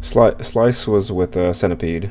Slice was with Centipede.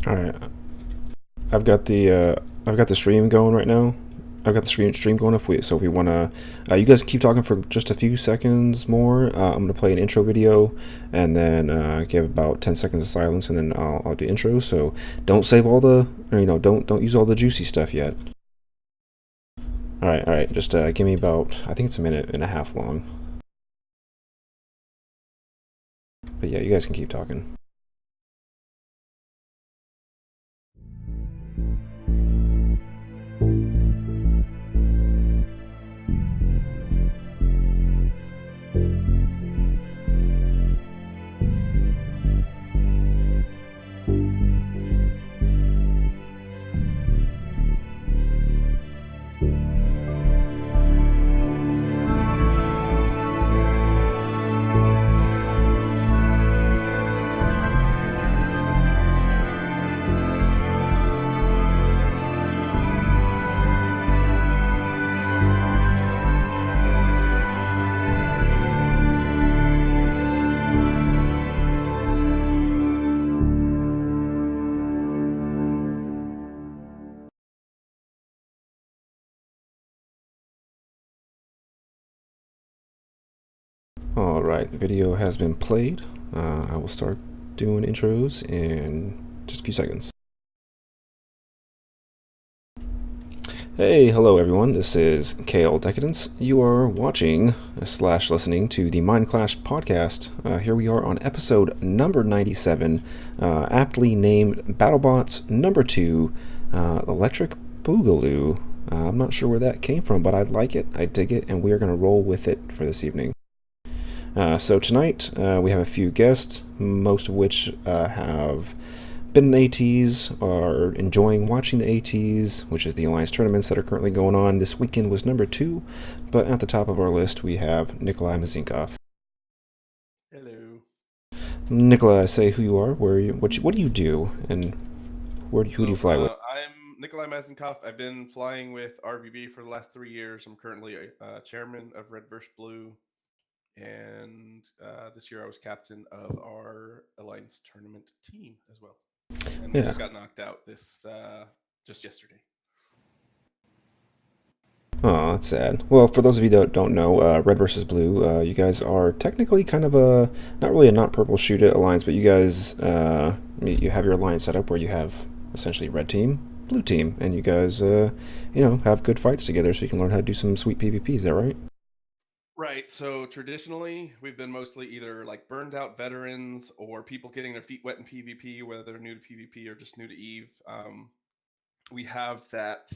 All right, I've got the I've got the stream going right now. I've got the stream going. If we wanna, you guys keep talking for just a few seconds more. I'm gonna play an intro video, and then give about 10 seconds of silence, and then I'll do intros. So don't save all the, or, don't use all the juicy stuff yet. All right. Just give me about, I think it's a minute and a half long. But yeah, you guys can keep talking. All right, the video has been played. I will start doing intros in just a few seconds. Hey, hello everyone. This is KL Decadence. You are watching slash listening to the Mind Clash podcast. Here we are on episode number 97, aptly named BattleBots number 2, Electric Boogaloo. I'm not sure where that came from, but I like it, I dig it, and we are going to roll with it for this evening. So tonight we have a few guests, most of which have been in the ATs, are enjoying watching the ATs, which is the Alliance tournaments that are currently going on. This weekend was number 2, but at the top of our list we have Nikolai Mazinkov. Hello. Nikolai, say who you are, where you, what do you do, and who do you fly with? I'm Nikolai Mazenkov. I've been flying with RVB for the last 3 years. I'm currently chairman of Red vs. Blue, and this year I was captain of our Alliance tournament team as well. And we Yeah. just got knocked out this just yesterday. Oh, that's sad. Well, for those of you that don't know, Red versus Blue, you guys are technically kind of a, not really a not purple shoot it alliance, but you guys, you have your alliance set up where you have essentially red team, blue team, and you guys, have good fights together so you can learn how to do some sweet PvP. Is that right? Right. So traditionally, we've been mostly either like burned out veterans or people getting their feet wet in PvP, whether they're new to PvP or just new to Eve. we have that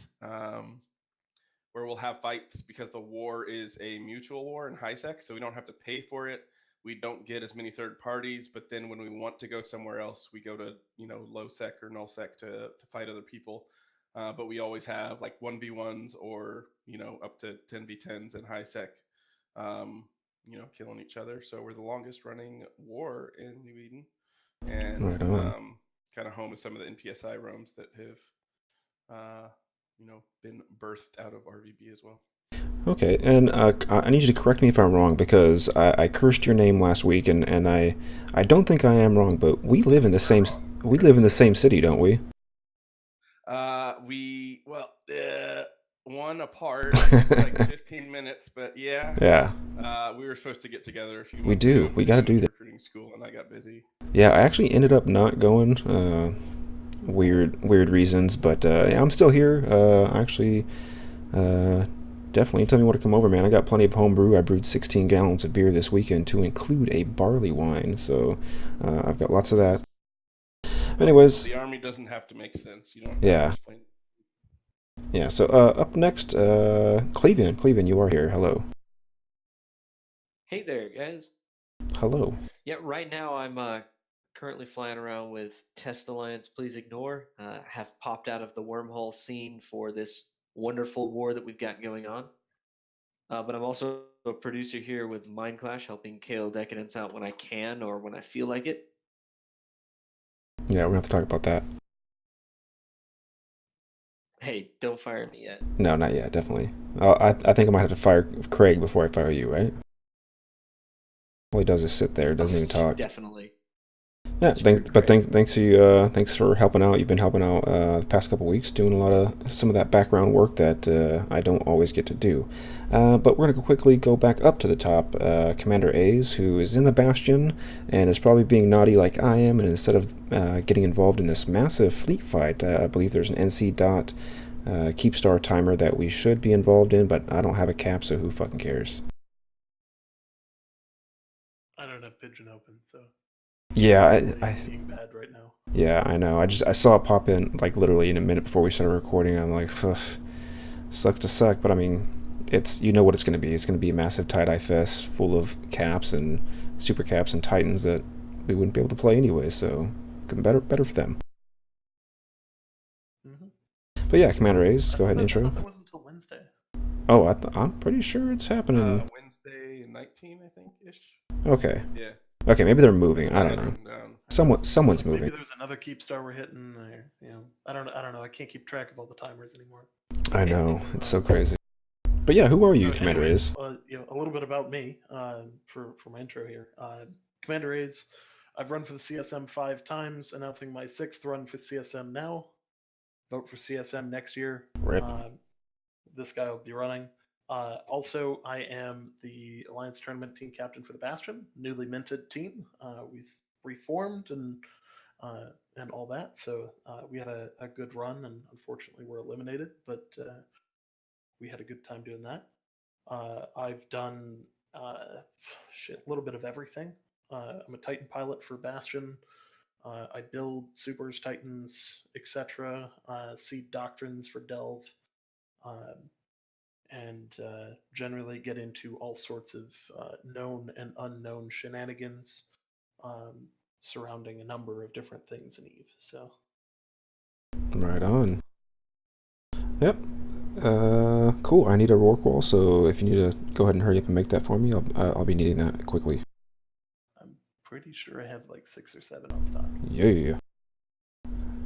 where we'll have fights because the war is a mutual war in high sec, so we don't have to pay for it. We don't get as many third parties, but then when we want to go somewhere else, we go to low sec or null sec to fight other people. But we always have like 1v1s or up to 10v10s in high sec, um, killing each other. So we're the longest running war in New Eden, and Right on. kind of home of some of the NPSI roams that have been birthed out of RVB as well. Okay, and I need you to correct me if I'm wrong because I cursed your name last week, and I don't think I am wrong, but we live in the same city, don't we? We well, one apart, like 15 minutes, but yeah, Yeah, we were supposed to get together a few we months do. ago, We and got to then do with that. recruiting school, and I got busy. Yeah, I actually ended up not going. Weird reasons, but yeah, I'm still here. Actually, uh, definitely tell me what to come over, man. I got plenty of home brew. I brewed 16 gallons of beer this weekend to include a barley wine, so I've got lots of that. Well, Anyways, the army doesn't have to make sense. You don't have to yeah, explain. yeah. So up next, Cleveland. Cleveland, you are here. Hello, Hey there, guys. hello. Yeah, right now I'm currently flying around with Test Alliance Please Ignore. Have popped out of the wormhole scene for this wonderful war that we've got going on. But I'm also a producer here with Mind Clash, helping KO Decadence out when I can or when I feel like it. Yeah, we're gonna have to talk about that. Hey, don't fire me yet. No, not yet. Definitely. I think I might have to fire Craig before I fire you, right? All he does is sit there, doesn't even talk. Definitely. Yeah, Screw Craig. thanks for helping out. You've been helping out the past couple weeks, doing a lot of some of that background work that I don't always get to do. But we're gonna quickly go back up to the top. Commander A's, who is in the Bastion and is probably being naughty like I am, and instead of getting involved in this massive fleet fight, I believe there's an NC dot keep star timer that we should be involved in, but I don't have a cap, so who fucking cares? I don't have Pigeon open, so Yeah, probably being bad right now. yeah, I know. I saw it pop in like literally in a minute before we started recording. I'm like, ugh, sucks to suck, but I mean, it's you know what it's going to be. It's going to be a massive tie-dye fest full of caps and super caps and titans that we wouldn't be able to play anyway. So better for them. Mm-hmm. But yeah, Commander A's, go ahead and I intro. thought that wasn't until Wednesday. Oh, I'm pretty sure it's happening. Wednesday 19, I think ish. Okay, Yeah, okay, maybe they're that's moving. what I I don't had know. written down. Someone's Maybe moving. there's another keep star we're hitting, or I don't know. I can't keep track of all the timers anymore. I know it's so crazy. But yeah, who are you, So, Commander anyways, A's? a little bit about me for my intro here. Commander A's, I've run for the CSM 5 times, announcing my 6th run for CSM now. Vote for CSM next year. Rip. This guy will be running. Also, I am the Alliance Tournament team captain for the Bastion, newly minted team. We've reformed and all that. So we had a good run, and unfortunately we're eliminated, but we had a good time doing that. I've done a little bit of everything. I'm a Titan pilot for Bastion. I build supers, Titans, etc. Seed doctrines for Delve. Um, and generally get into all sorts of known and unknown shenanigans um, surrounding a number of different things in Eve. So, Right on. Yep. Cool. I need a roar call, so if you need to go ahead and hurry up and make that for me, I'll be needing that quickly. I'm pretty sure I have like 6 or 7 on stock. Yeah.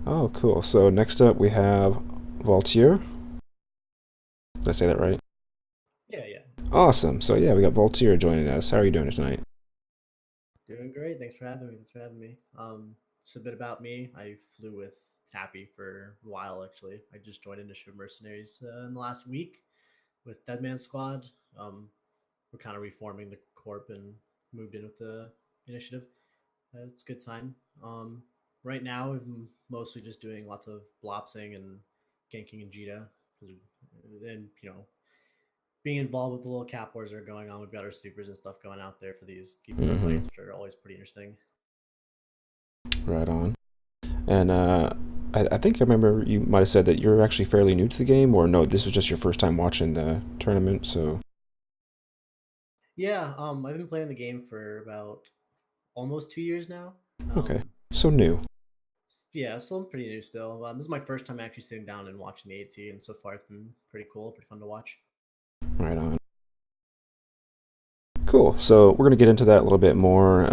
Oh, cool. So next up we have Vaultier. Did I say that right? Yeah, yeah. Awesome. So yeah, we got Vaultier joining us. How are you doing tonight? Doing great. Thanks for having me. Just a bit about me. I flew with Tappy for a while, actually. I just joined Initiative Mercenaries in the last week with Deadman Squad. We're kind of reforming the corp and moved in with the Initiative. It's a good time. Right now, I'm mostly just doing lots of blopsing and ganking and Jita, and being involved with the little cap wars that are going on. We've got our supers and stuff going out there for these keep Mm-hmm. fights, which are always pretty interesting. Right on. And I think I remember you might have said that you're actually fairly new to the game, or no, this was just your first time watching the tournament. So Yeah, I've been playing the game for about almost 2 years now. okay, so new. Yeah, so I'm pretty new still. This is my first time actually sitting down and watching the AT, and so far it's been pretty cool, pretty fun to watch. Right on. Cool. So we're going to get into that a little bit more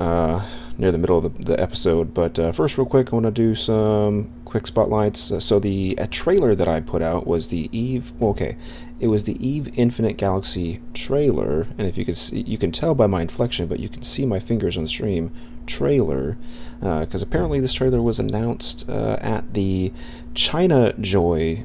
near the middle of the episode. But first, real quick, I want to do some quick spotlights. So the trailer that I put out was the Eve. Well, okay, it was the Eve Infinite Galaxy trailer. And if you could see, you can tell by my inflection, but you can see my fingers on the stream. Trailer, because apparently this trailer was announced at the China Joy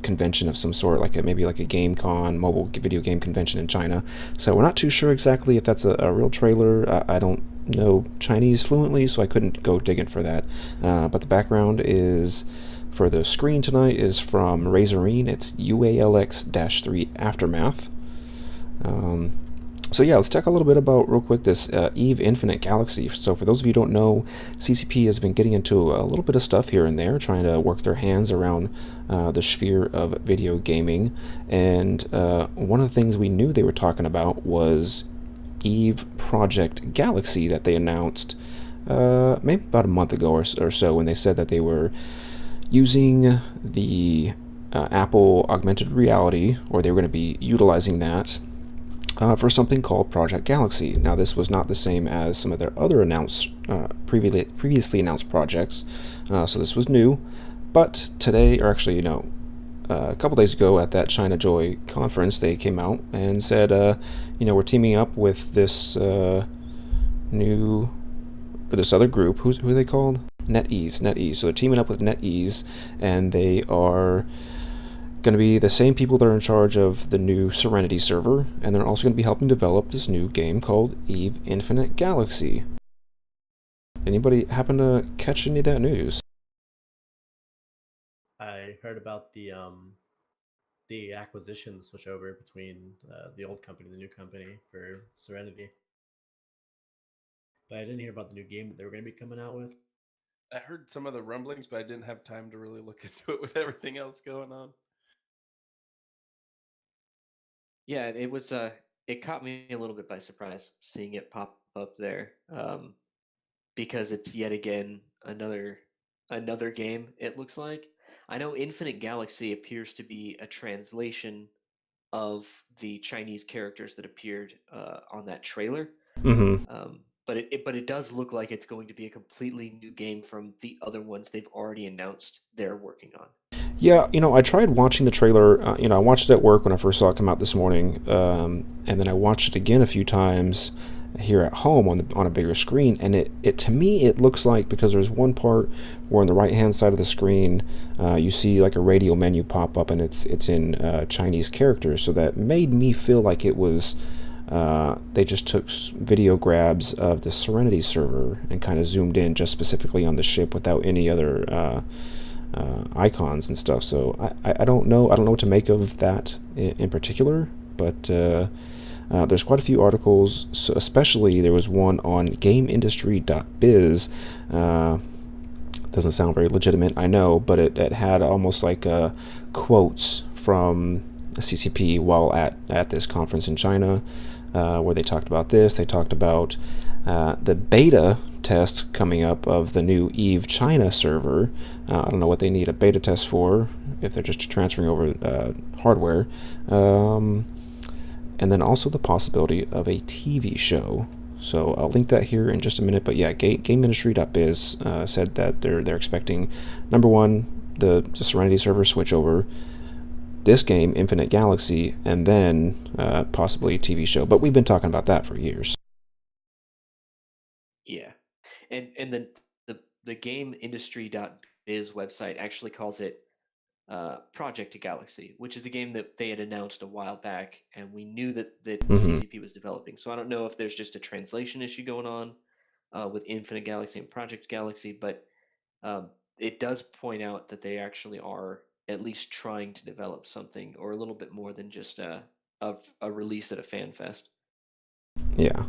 convention of some sort, maybe like a GameCon, mobile video game convention in China. So we're not too sure exactly if that's a real trailer. I don't know Chinese fluently, so I couldn't go digging for that. But the background is for the screen tonight is from Razorine. It's UALX-3 Aftermath. So yeah, let's talk a little bit about, real quick, this Eve Infinite Galaxy. So for those of you who don't know, CCP has been getting into a little bit of stuff here and there, trying to work their hands around the sphere of video gaming. And one of the things we knew they were talking about was Eve Project Galaxy that they announced maybe about a month ago or so, when they said that they were using the Apple augmented reality, or they were going to be utilizing that for something called Project Galaxy. Now, this was not the same as some of their other previously announced projects, so this was new. But today, or actually, a couple days ago at that China Joy conference, they came out and said, we're teaming up with this this other group. Who are they called? NetEase. So they're teaming up with NetEase, and they are going to be the same people that are in charge of the new Serenity server, and they're also going to be helping develop this new game called Eve Infinite Galaxy. Anybody happen to catch any of that news? I heard about the acquisition switchover between the old company and the new company for Serenity, but I didn't hear about the new game that they were going to be coming out with. I heard some of the rumblings, but I didn't have time to really look into it with everything else going on. Yeah, it caught me a little bit by surprise seeing it pop up there, because it's yet again another game. It looks like. I know Infinite Galaxy appears to be a translation of the Chinese characters that appeared on that trailer. Mm-hmm. But it does look like it's going to be a completely new game from the other ones they've already announced they're working on. Yeah, I tried watching the trailer. I watched it at work when I first saw it come out this morning, and then I watched it again a few times here at home on a bigger screen. And it to me it looks like, because there's one part where on the right hand side of the screen you see like a radio menu pop up, and it's in Chinese characters. So that made me feel like it was they just took video grabs of the Serenity server and kind of zoomed in just specifically on the ship without any other icons and stuff. So I don't know. I don't know what to make of that in particular, but there's quite a few articles. So especially there was one on GameIndustry.biz. Doesn't sound very legitimate, I know, but it had almost like quotes from CCP while at this conference in China, where they talked about this. They talked about the beta test coming up of the new Eve China server. I don't know what they need a beta test for, if they're just transferring over hardware. And then also the possibility of a TV show. So I'll link that here in just a minute. But yeah, GameIndustry.biz said that they're expecting, number one, the Serenity server switchover, this game, Infinite Galaxy, and then possibly a TV show. But we've been talking about that for years. Yeah, and the GameIndustry.biz website actually calls it Project Galaxy, which is a game that they had announced a while back, and we knew that CCP was developing. So I don't know if there's just a translation issue going on with Infinite Galaxy and Project Galaxy, but it does point out that they actually are at least trying to develop something, or a little bit more than just a release at a fan fest. Yeah.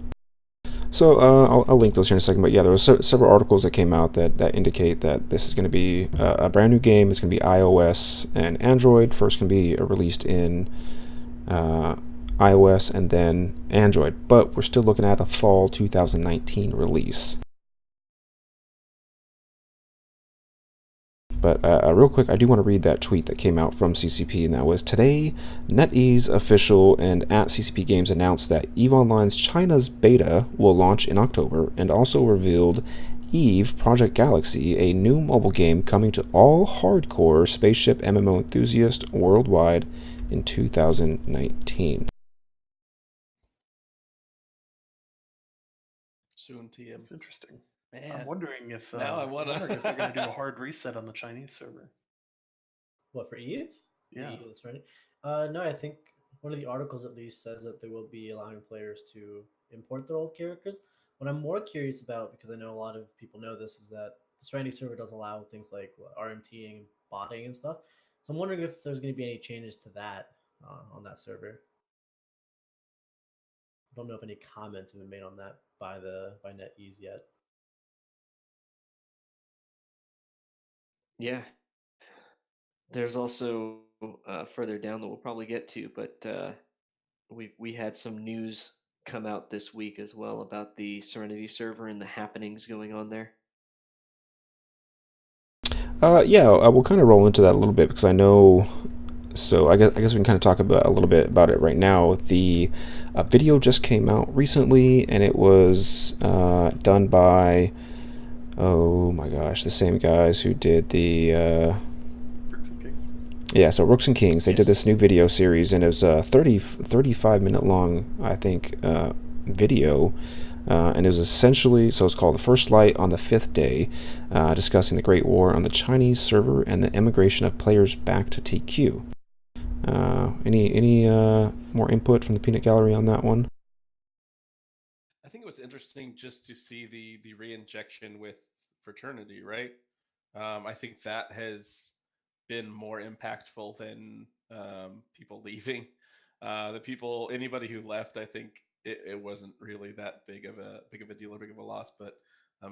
So I'll link those here in a second. But yeah, there was several articles that came out that indicate that this is going to be a brand new game. It's going to be iOS and Android. First can be released in iOS and then Android. But we're still looking at a fall 2019 release. But real quick, I do want to read that tweet that came out from CCP, and that was today, NetEase official and at CCP Games announced that EVE Online's China's beta will launch in October, and also revealed EVE Project Galaxy, a new mobile game coming to all hardcore spaceship MMO enthusiasts worldwide in 2019. Soon, TM. It's interesting. Man, I'm wondering if now I wanna- I'm wondering if they're going to do a hard reset on the Chinese server. What, for Eve? Yeah. Eve that's ready. No, I think one of the articles at least says that they will be allowing players to import their old characters. What I'm more curious about, because I know a lot of people know this, is that the Serenity server does allow things like RMTing and botting and stuff. So I'm wondering if there's going to be any changes to that on that server. I don't know if any comments have been made on that by NetEase yet. Yeah. There's also further down that we'll probably get to, but we had some news come out this week as well about the Serenity server and the happenings going on there. Yeah, we'll kind of roll into that a little bit because I know. So I guess we can kind of talk about a little bit about it right now. The video just came out recently, and it was done by, oh my gosh, the same guys who did the Rooks and Kings. yeah, so Rooks and Kings. They did this Yes. new video series, and it was a 35-minute long, I think, video. And it was essentially, so it's called The First Light on the Fifth Day, discussing the Great War on the Chinese server and the immigration of players back to TQ. Any more input from the Peanut Gallery on that one? I think it was interesting just to see the reinjection with fraternity, right? I think that has been more impactful than people leaving. Anybody who left, I think it wasn't really that big of a deal or big of a loss. But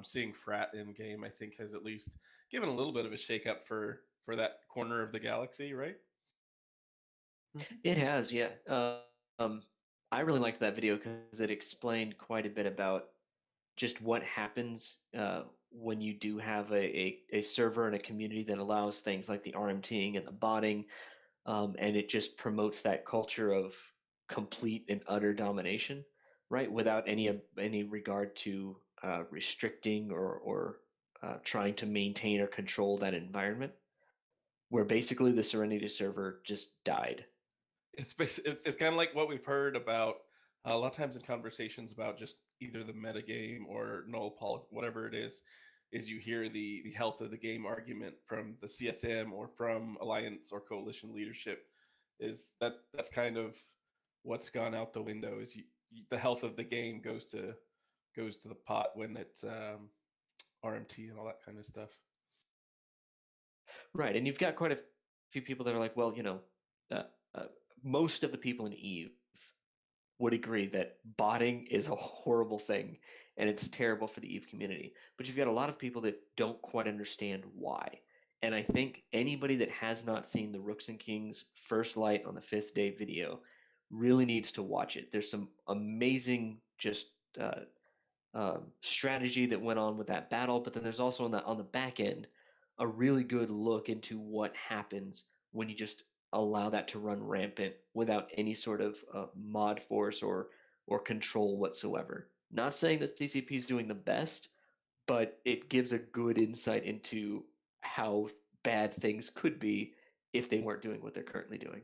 seeing frat in game, I think, has at least given a little bit of a shakeup for that corner of the galaxy, right? It has, yeah. Um, I really liked that video because it explained quite a bit about just what happens when you do have a server and a community that allows things like the RMTing and the botting, and it just promotes that culture of complete and utter domination, right? Without any regard to restricting or trying to maintain or control that environment, where basically the Serenity server just died. It's kind of like what we've heard about a lot of times in conversations about just either the metagame or null policy, whatever it is you hear the health of the game argument from the CSM or from alliance or coalition leadership. That's kind of what's gone out the window. The health of the game goes to the pot when it's RMT and all that kind of stuff. Right, and you've got quite a few people that are like, well, uh, uh, most of the people in Eve would agree that botting is a horrible thing and it's terrible for the Eve community. But you've got a lot of people that don't quite understand why. And I think anybody that has not seen the Rooks and Kings First Light on the Fifth Day video really needs to watch it. There's some amazing just uh, strategy that went on with that battle, but then there's also on the back end a really good look into what happens when you just allow that to run rampant without any sort of mod force or control whatsoever. Not saying that CCP is doing the best, but it gives a good insight into how bad things could be if they weren't doing what they're currently doing.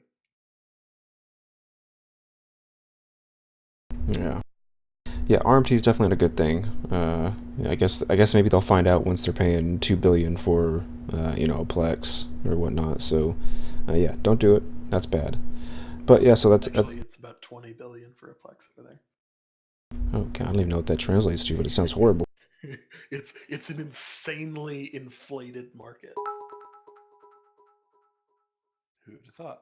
Yeah. Yeah, RMT is definitely not a good thing. Yeah, I guess maybe they'll find out once they're paying $2 billion for a Plex or whatnot. So yeah, don't do it. That's bad. But yeah, so that's Actually, it's about 20 billion for a Plex over there. okay. I don't even know what that translates to, but it sounds horrible. It's an insanely inflated market. Who'd have thought?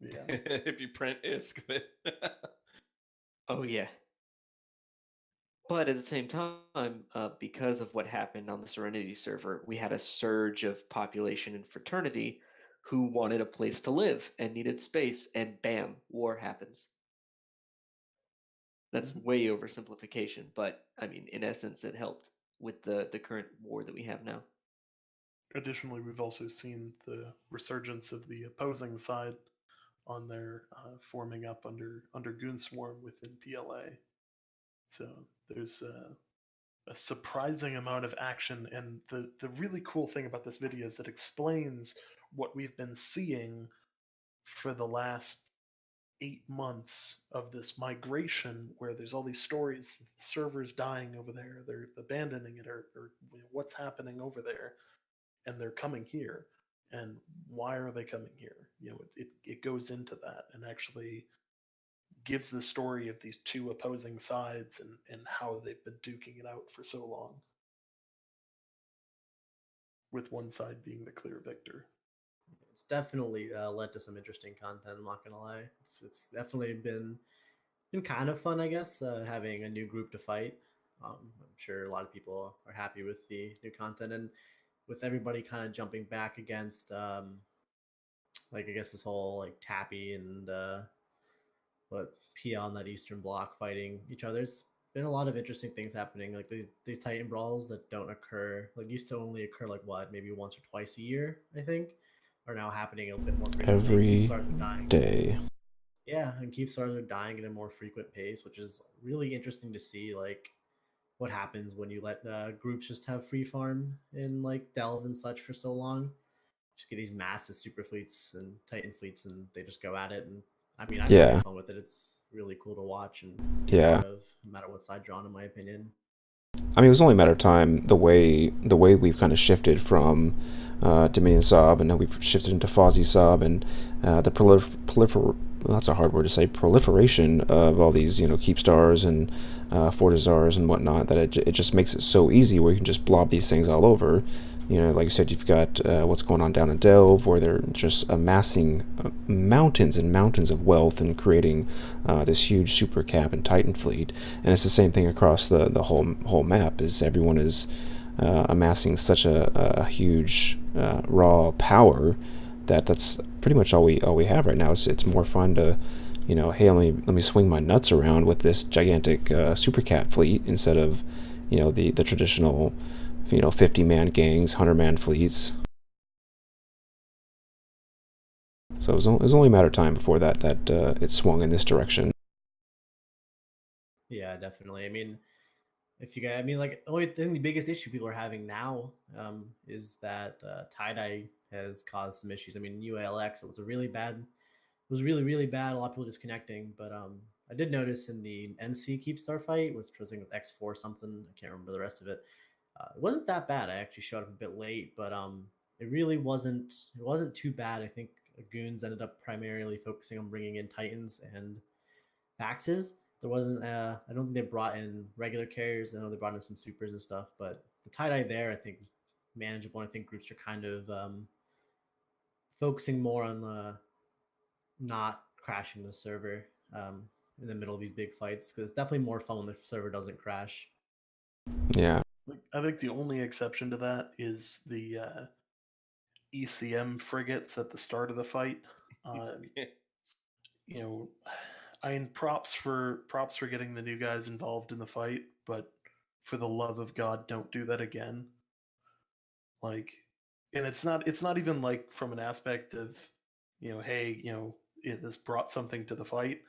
Yeah. If you print ISK, then Oh yeah. But at the same time, because of what happened on the Serenity server, we had a surge of population in Fraternity who wanted a place to live and needed space, and bam, war happens. That's way oversimplification, but I mean, in essence, it helped with the current war that we have now. Additionally, we've also seen the resurgence of the opposing side on their forming up under Goon Swarm within PLA. So there's a surprising amount of action, and the really cool thing about this video is it explains what we've been seeing for the last 8 months of this migration, where there's all these stories, servers dying over there, they're abandoning it, or what's happening over there, and they're coming here. And why are they coming here? It goes into that and actually gives the story of these two opposing sides and how they've been duking it out for so long, with one side being the clear victor. It's definitely led to some interesting content. I'm not gonna lie. It's definitely been kind of fun, I guess, having a new group to fight. I'm sure a lot of people are happy with the new content, and with everybody kind of jumping back against, like I guess this whole like Tappy and what Pia on that Eastern Bloc fighting each other. It's been a lot of interesting things happening. Like these Titan brawls that don't occur, like used to only occur like what, maybe once or twice a year, I think, are now happening a bit more frequently. Every Keep stars are dying. day. Yeah, and keep stars are dying at a more frequent pace, which is really interesting to see. Like what happens when you let groups just have free farm in like Delve and such for so long. Just get these massive super fleets and Titan fleets, and they just go at it. And I mean, I'm having Yeah. fun with it. It's really cool to watch and be a Yeah. part of, no matter what side you're on, in my opinion. I mean, it was only a matter of time. The way we've kind of shifted from Dominion Sob, and now we've shifted into Fozzie Sob, and the that's a hard word to say, proliferation of all these keep stars and Fortizars and whatnot. That it just makes it so easy where you can just blob these things all over. Like you said, you've got what's going on down in Delve, where they're just amassing mountains and mountains of wealth and creating this huge super cap and Titan fleet. And it's the same thing across the whole map. Is everyone is amassing such a huge raw power that's pretty much all we have right now. It's more fun to hey, let me swing my nuts around with this gigantic super cat fleet instead of the traditional 50-man gangs, 100-man fleets. So it was only a matter of time before that it swung in this direction. Yeah, definitely. I mean, if you guys, I mean, like, only thing, the biggest issue people are having now is that tie dye has caused some issues. I mean, UALX, it was really bad. A lot of people disconnecting, but I did notice in the NC Keepstar fight, which was I think with X4 something, I can't remember the rest of it. It wasn't that bad. I actually showed up a bit late, but it really wasn't. It wasn't too bad. I think Goons ended up primarily focusing on bringing in Titans and Faxes. There wasn't. I don't think they brought in regular carriers. I know they brought in some supers and stuff, but the tie dye there, I think, is manageable. I think groups are kind of focusing more on not crashing the server in the middle of these big fights, because it's definitely more fun when the server doesn't crash. Yeah. I think the only exception to that is the ECM frigates at the start of the fight. Yeah. You know, I mean, props for getting the new guys involved in the fight, but for the love of God, don't do that again. Like, and it's not even like from an aspect of, hey, this brought something to the fight.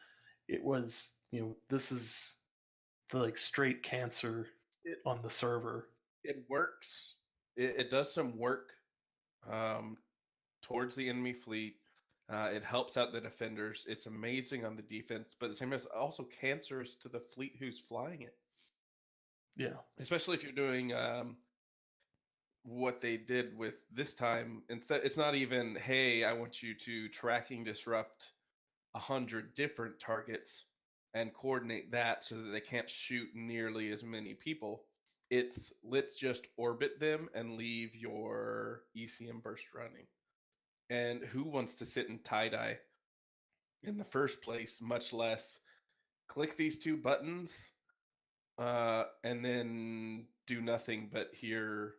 It was, this is the like straight cancer It on the server. it works. It does some work um, towards the enemy fleet. It helps out the defenders. It's amazing on the defense, but at the same time, it's also cancerous to the fleet who's flying it. Yeah. Especially if you're doing what they did with this time. Instead, it's not even, hey, I want you to tracking disrupt 100 different targets and coordinate that so that they can't shoot nearly as many people. It's let's just orbit them and leave your ECM burst running. And who wants to sit in tie dye in the first place, much less click these two buttons and then do nothing but hear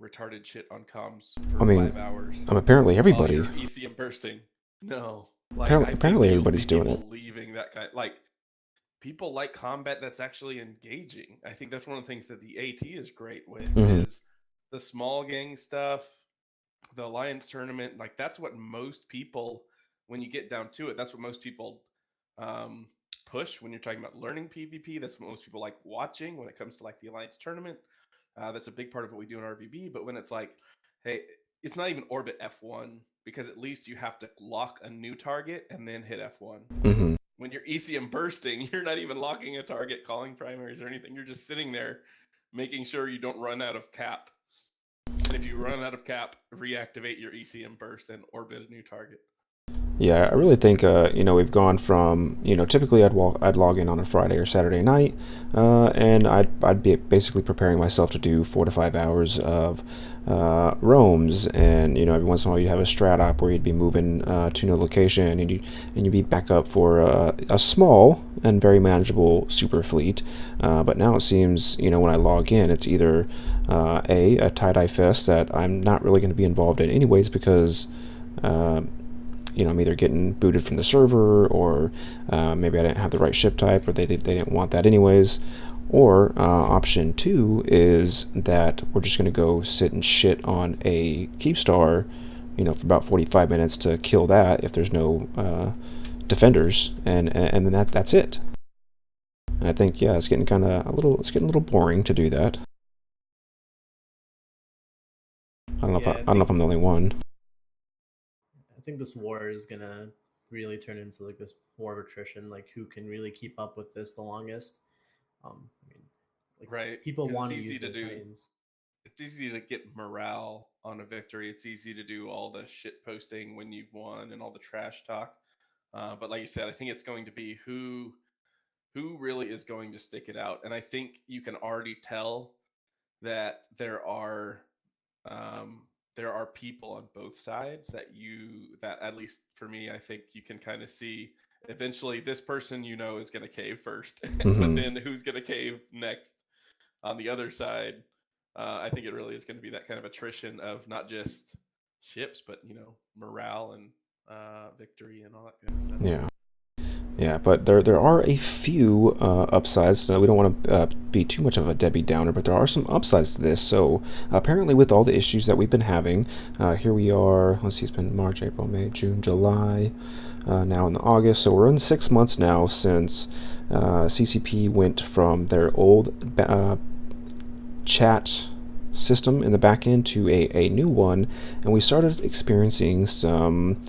retarded shit on comms for I mean, 5 hours apparently while everybody. you're ECM bursting. No, like I think Apparently you'll everybody's see doing people it. leaving that kind. Like people like combat that's actually engaging. I think that's one of the things that the AT is great with Mhm. is the small gang stuff, the alliance tournament. Like that's what most people, when you get down to it, that's what most people um, push when you're talking about learning PvP. That's what most people like watching when it comes to like the alliance tournament. That's a big part of what we do in RVB. But when it's like, hey, it's not even orbit F1 because at least you have to lock a new target and then hit F1. Mhm. When you're ECM bursting, you're not even locking a target, calling primaries or anything. You're just sitting there making sure you don't run out of cap. And if you run out of cap, reactivate your ECM burst and orbit a new target. Yeah, I really think we've gone from typically I'd log in on a Friday or Saturday night, and I'd be basically preparing myself to do 4 to 5 hours of roams, and every once in a while you have a strat op where you'd be moving to a location, and you'd be back up for a small and very manageable super fleet. But now it seems when I log in, it's either a tie-dye fest that I'm not really going to be involved in anyways because. I'm either getting booted from the server, or maybe I didn't have the right ship type, or they didn't want that anyways. Or option 2 is that we're just going to go sit and shit on a Keepstar, for about 45 minutes to kill that if there's no defenders, and then that's it. And I think it's getting it's getting a little boring to do that. I don't know if I'm the only one. I think this war is gonna really turn into like this war of attrition. Like, who can really keep up with this the longest? I mean, like, Right. people 'Cause want to it's easy use to their do. planes. It's easy to get morale on a victory. It's easy to do all the shit posting when you've won and all the trash talk. But like you said, I think it's going to be who really is going to stick it out. And I think you can already tell that there are people on both sides that at least for me, I think you can kind of see eventually this person is going to cave first, but Mm-hmm. then who's going to cave next on the other side. I think it really is going to be that kind of attrition of not just ships, but morale and victory and all that kind of stuff. Yeah. Yeah, but there are a few upsides. We don't want to be too much of a Debbie Downer, but there are some upsides to this. So apparently, with all the issues that we've been having, here we are. Let's see, it's been March, April, May, June, July, now in August. So we're in 6 months now since CCP went from their old chat system in the back end to a new one, and we started experiencing some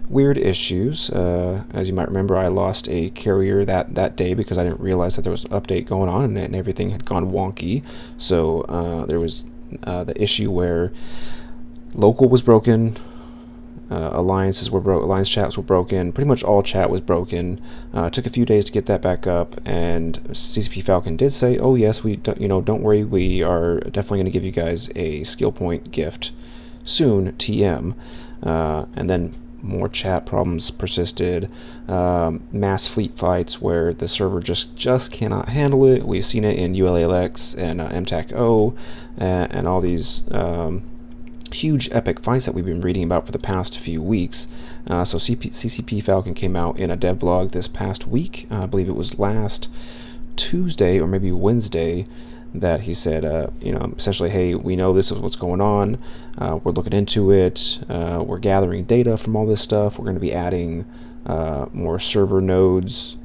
weird issues. As you might remember, I lost a carrier that day because I didn't realize that there was an update going on and everything had gone wonky. So there was the issue where local was broken, alliance chats were broken, pretty much all chat was broken. Took a few days to get that back up, and CCP Falcon did say, oh yes, don't worry, we are definitely going to give you guys a skill point gift soon, TM. And then more chat problems persisted, mass fleet fights where the server just cannot handle it. We've seen it in ULALX and MTAC-O, and all these huge epic fights that we've been reading about for the past few weeks. So CCP Falcon came out in a dev blog this past week. I believe it was last Tuesday or maybe Wednesday, that he said, essentially, hey, we know this is what's going on. We're looking into it. We're gathering data from all this stuff. We're going to be adding more server nodes.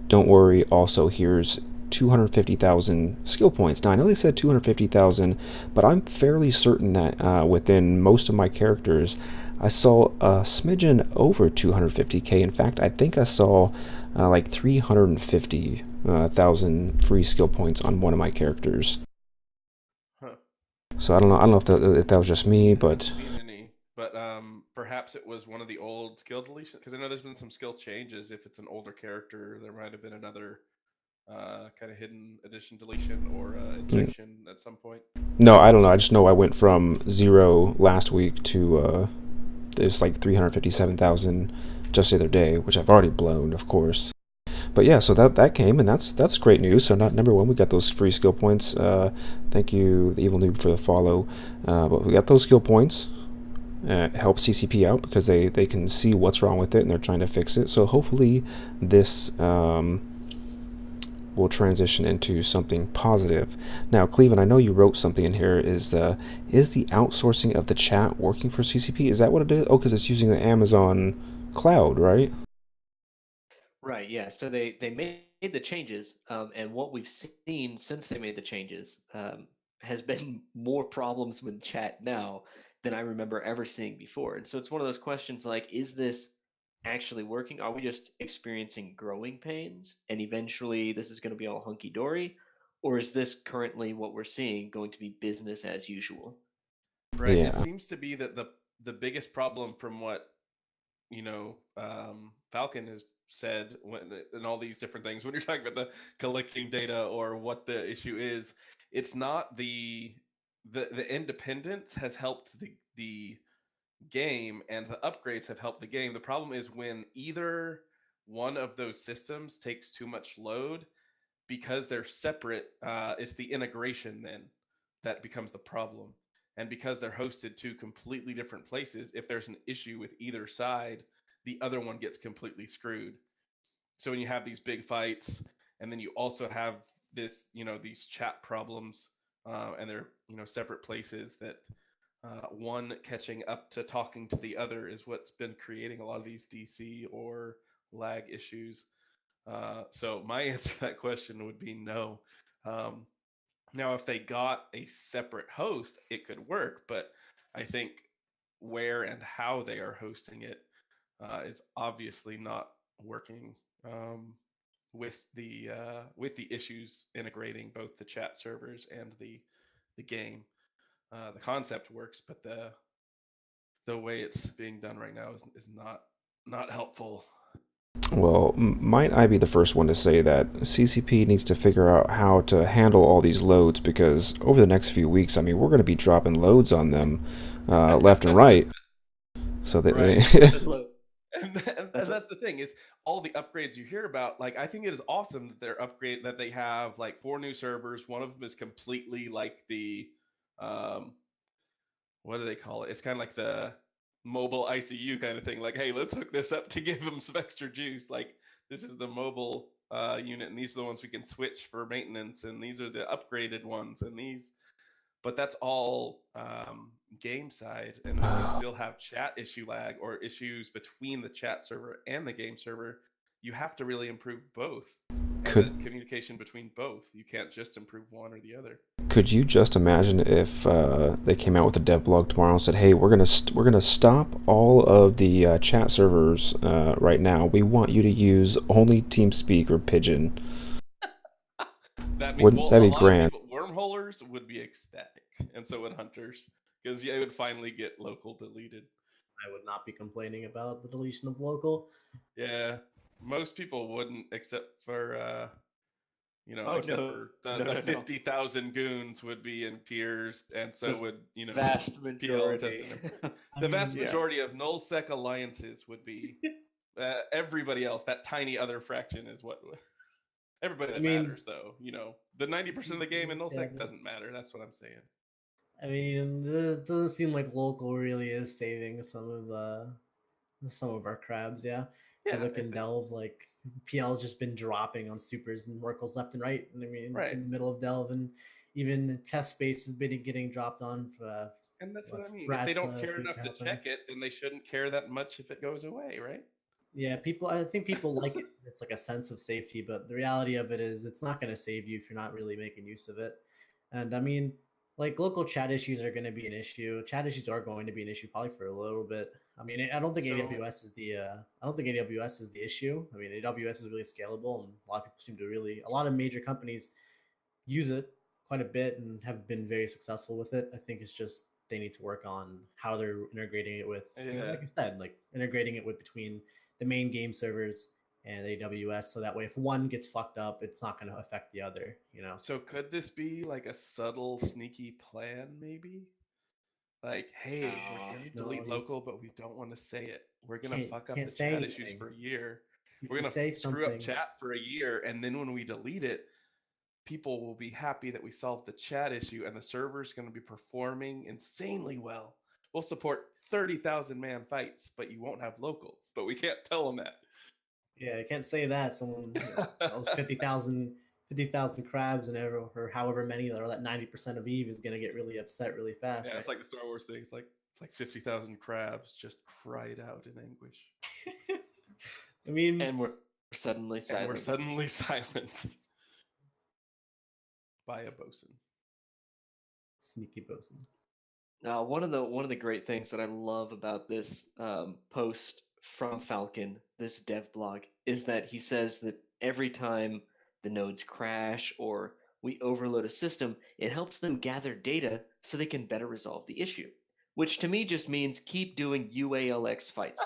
Don't worry. Also, here's 250,000 skill points. Now, I know they said 250,000, but I'm fairly certain that within most of my characters, I saw a smidgen over 250k. In fact, I think I saw like 350,000 free skill points on one of my characters. Huh. So I don't know if that was just me, but I haven't seen any. But perhaps it was one of the old skill deletions, because I know there's been some skill changes. If it's an older character, there might have been another kind of hidden addition deletion or injection at some point. No, I don't know. I just know I went from 0 last week to there's like 357,000 just the other day, which I've already blown, of course. But yeah, so that came, and that's great news. So not number one, we got those free skill points. Thank you, the evil noob, for the follow. But we got those skill points. Help CCP out because they can see what's wrong with it and they're trying to fix it. So hopefully this will transition into something positive. Now, Cleveland, I know you wrote something in here. Is the outsourcing of the chat working for CCP? Is that what it is? Oh, because it's using the Amazon cloud, right? Right, yeah. So they made the changes, and what we've seen since they made the changes has been more problems with chat now than I remember ever seeing before. And so it's one of those questions like, is this actually working? Are we just experiencing growing pains, and eventually this is going to be all hunky dory, or is this currently what we're seeing going to be business as usual? Right. It Yeah. seems to be that the biggest problem from what Falcon has said when and all these different things when you're talking about the collecting data or what the issue is, it's not the independence has helped the game and the upgrades have helped the game. The problem is when either one of those systems takes too much load because they're separate. It's the integration then that becomes the problem. And because they're hosted to completely different places, if there's an issue with either side, the other one gets completely screwed. So when you have these big fights, and then you also have these chat problems, and they're separate places that one catching up to talking to the other is what's been creating a lot of these DC or lag issues. So my answer to that question would be no. Um, Now, if they got a separate host, it could work, but I think where and how they are hosting it is obviously not working with the issues integrating both the chat servers and the game. The concept works, but the way it's being done right now is not helpful. Well, might I be the first one to say that CCP needs to figure out how to handle all these loads because over the next few weeks, I mean, we're going to be dropping loads on them left and right. So that Right. Rapid load. And that's the thing is all the upgrades you hear about. Like I think it is awesome that they have like 4 new servers. One of them is completely like the um, what do they call it? It's kind of like the mobile ICU kind of thing. Like, hey, let's hook this up to give them some extra juice. Like, this is the mobile unit, and these are the ones we can switch for maintenance, and these are the upgraded ones, and these. But that's all game side, and if you still have chat issue lag or issues between the chat server and the game server, you have to really improve both and the could communication between both. You can't just improve one or the other. could you just imagine if they came out with a devlog tomorrow and said, "Hey, we're gonna stop all of the chat servers right now. We want you to use only TeamSpeak or Pigeon." Wouldn't Well, that a be lot of grand? people, wormholers would be ecstatic, and so would hunters, because yeah, it would finally get local deleted. I would not be complaining about the deletion of local. Yeah, most people wouldn't, except for Oh no, the no. 50,000 goons would be in tears, and so The would vast PL and majority. Test and everybody. I The vast mean, Yeah. majority of nullsec alliances would be everybody else. That tiny other fraction is what everybody I that mean, matters, though. The 90% of the game in yeah, nullsec doesn't matter. That's what I'm saying. I mean, it doesn't seem like local really is saving some of our crabs. Yeah, if you Yeah, look in Delve, like PL's just been dropping on supers and Merkles left and right. And I mean, right. in the middle of Delve, and even test space has been getting dropped on And that's what I mean. If they frat don't care fleet enough to happening. check it, then they shouldn't care that much if it goes away, right? Yeah, people. I think people like it. It's like a sense of safety, but the reality of it is, it's not going to save you if you're not really making use of it. And I mean, like local chat issues are going to be an issue. Chat issues are going to be an issue probably for a little bit. I mean, I don't think So AWS is the. I don't think AWS is the issue. I mean, AWS is really scalable, and a lot of people seem to really. A lot of major companies use it quite a bit and have been very successful with it. I think it's just they need to work on how they're integrating it with, yeah. like I said, like integrating it with between the main game servers and AWS, so that way if one gets fucked up, it's not going to affect the other. So could this be like a subtle, sneaky plan, maybe? Like, No, hey, we're gonna no, delete you local, but we don't want to say it. We're gonna can't fuck up can't the say chat issues anything. for a year. If We're you gonna say screw up something, chat for a year, and then when we delete it, people will be happy that we solved the chat issue, and the server's going to be performing insanely well. We'll support 30,000 man fights, but you won't have local. But we can't tell them that. yeah, I can't say that. Someone, those 50,000 crabs and or however many, or that 90% of Eve is gonna get really upset really fast. Yeah, Right? it's like the Star Wars thing. It's like 50,000 crabs just cried out in anguish, I mean, And we're suddenly and we're silenced. suddenly silenced by a bosun. sneaky bosun. Now, one of the great things that I love about this post from Falcon, this dev blog, is that he says that every time the nodes crash or we overload a system, it helps them gather data so they can better resolve the issue. Which to me just means keep doing UALX fights.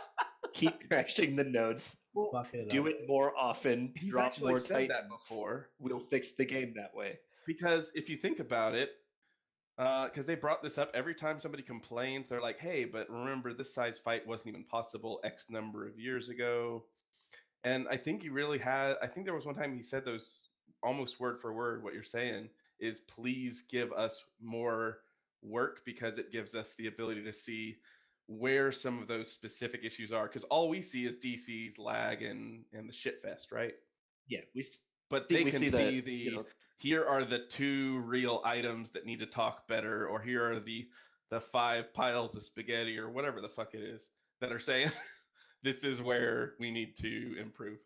Keep crashing the nodes. Well, Fucking it Do up. it more often. he's Drop actually more said that Titans. before. We'll fix the game that way. Because if you think about it, because they brought this up every time somebody complains, they're like, "Hey, but remember this size fight wasn't even possible X number of years ago." And I think he really had. I think there was one time he said those almost word for word. What you're saying is, please give us more work because it gives us the ability to see where some of those specific issues are. Because all we see is DC's lag and the shit fest, right? Yeah, But they can see that, the here are the 2 real items that need to talk better, or here are the 5 piles of spaghetti or whatever the fuck it is that are saying this is where we need to improve.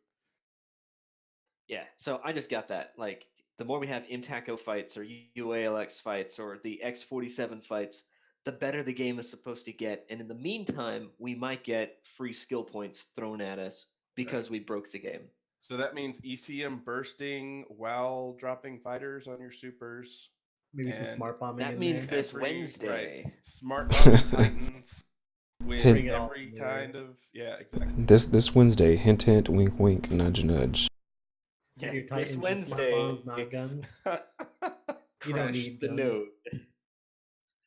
Yeah, so I just got that. Like, the more we have Imtaco fights or UALX fights or the X47 fights, the better the game is supposed to get. And in the meantime, we might get free skill points thrown at us because we broke the game. So that means ECM bursting while dropping fighters on your supers. Maybe some And smart bombing That in means there. this Wednesday. Right, smart bombing Titans with Bring it all every in kind there. of exactly. This Wednesday, hint hint, wink wink, nudge nudge. Take Yeah, your this Titans with smart Wednesday, bombs, not guns. You don't crash need the guns. node.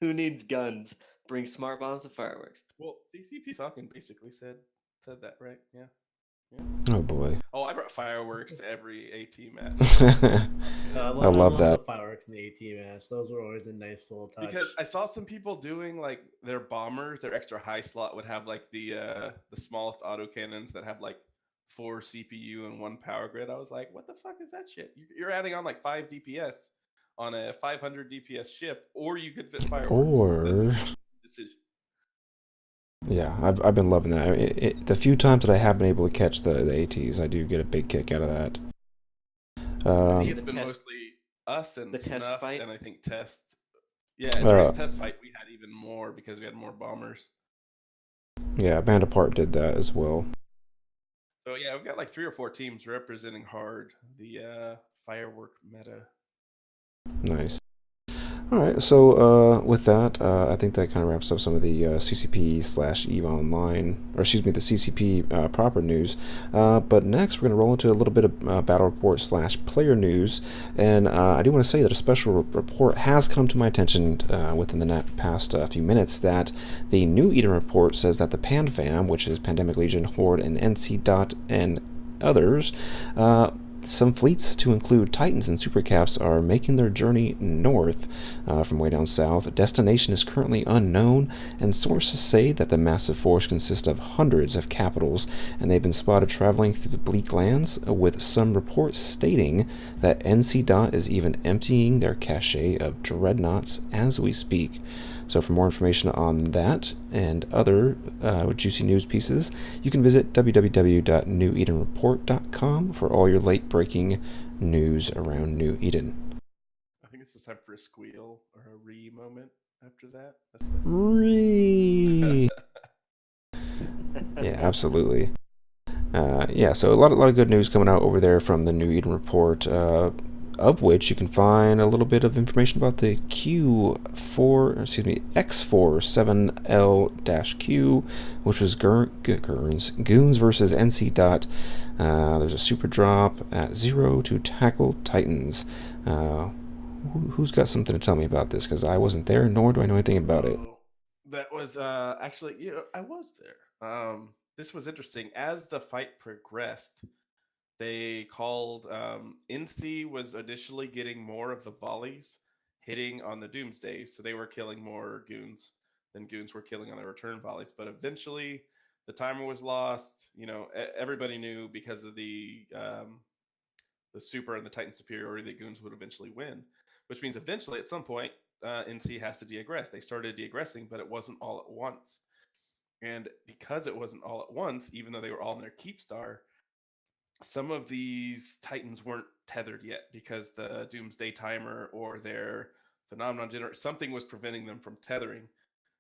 Who needs guns? Bring smart bombs and fireworks. Well, CCP Falcon basically said that, right? Yeah. Oh boy. Oh, I brought fireworks to every AT match. I love that. The fireworks in the AT match. Those were always a nice little touch. Because I saw some people doing like their bombers, their extra high slot would have like the smallest autocannons that have like 4 CPU and 1 power grid. I was like, what the fuck is that shit? You're adding on like 5 DPS on a 500 DPS ship, or you could fit fireworks. Or That's a decision. yeah, I've been loving that. The few times that I have been able to catch the ATs, I do get a big kick out of that. I think it's The been test- mostly us and the test Snuffed, fight? and I think Test. Yeah, during the test fight, we had even more because we had more bombers. Yeah, Band Apart did that as well. So yeah, we've got like 3 or 4 teams representing hard the firework meta. Nice. All right, so with that, I think that kind of wraps up some of the CCP/EVE Online, or excuse me, the CCP proper news. But next, we're going to roll into a little bit of battle report/player news, and I do want to say that a special report has come to my attention within the past few minutes. That the new Eden report says that the PanFam, which is Pandemic Legion, Horde, and NC Dot, and others. Some fleets, to include Titans and Supercaps, are making their journey north from way down south. Destination is currently unknown, and sources say that the massive force consists of hundreds of capitals, and they've been spotted traveling through the bleak lands, with some reports stating that NC Dot is even emptying their cache of dreadnoughts as we speak. So for more information on that and other juicy news pieces, you can visit www.newedenreport.com for all your late-breaking news around New Eden. I think it's just time for a squeal or a re moment after that. Re. Yeah, absolutely. Yeah, so a lot of good news coming out over there from the New Eden Report, of which you can find a little bit of information about the X47L-Q, which was Goons versus NC Dot. There's a super drop at 0 to tackle Titans. Who's got something to tell me about this? Because I wasn't there, nor do I know anything about it. That was actually, I was there. this was interesting. As the fight progressed, they called NC was initially getting more of the volleys hitting on the Doomsday, so they were killing more goons than goons were killing on the return volleys. But eventually, the timer was lost. Everybody knew because of the super and the Titan superiority that goons would eventually win, which means eventually at some point NC has to de-aggress. They started de-aggressing, but it wasn't all at once. And because it wasn't all at once, even though they were all in their keep star, some of these Titans weren't tethered yet because the Doomsday timer or their phenomenon generator, something was preventing them from tethering.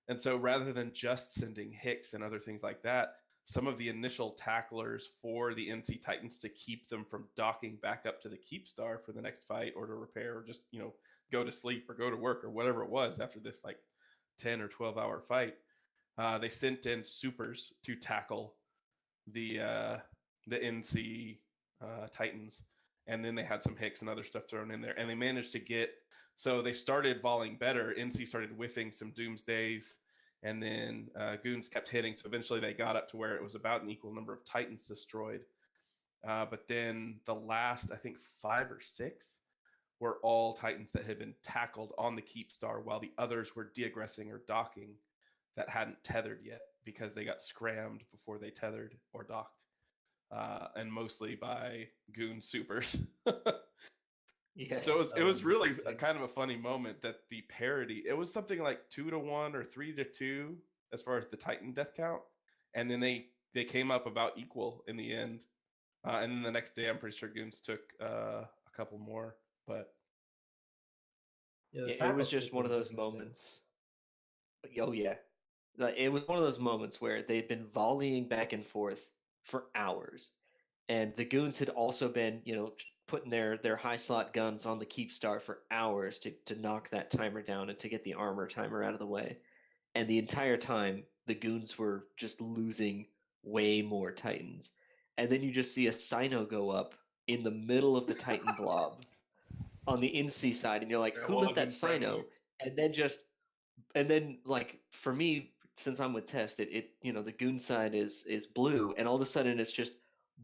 And so rather than just sending Hicks and other things like that, some of the initial tacklers for the NC Titans to keep them from docking back up to the keep star for the next fight or to repair or just, go to sleep or go to work or whatever it was after this like 10 or 12-hour fight, they sent in supers to tackle the NC Titans, and then they had some Hicks and other stuff thrown in there, and they managed to get. So they started volleying better. NC started whiffing some Doomsdays, and then goons kept hitting. So eventually they got up to where it was about an equal number of Titans destroyed. But then the last, I think, 5 or 6 were all Titans that had been tackled on the keep star, while the others were de-aggressing or docking that hadn't tethered yet because they got scrammed before they tethered or docked, and mostly by goon supers. Yes. So it was really interesting. kind of a funny moment that the parity, it was something like 2-1 or 3-2 as far as the Titan death count, and then they came up about equal in the end, and then the next day I'm pretty sure goons took a couple more, but Yeah, the It tackle was just super one of was those interesting. moments. Oh yeah, it was one of those moments where they'd been volleying back and forth for hours, and the goons had also been, putting their high slot guns on the keep star for hours to knock that timer down and to get the armor timer out of the way. And the entire time, the goons were just losing way more Titans. And then you just see a Sino go up in the middle of the Titan blob on the NC side, and you're like, it who lit that wasn't friendly. Sino? And then like for me, since I'm with Test, the goon side is blue, and all of a sudden it's just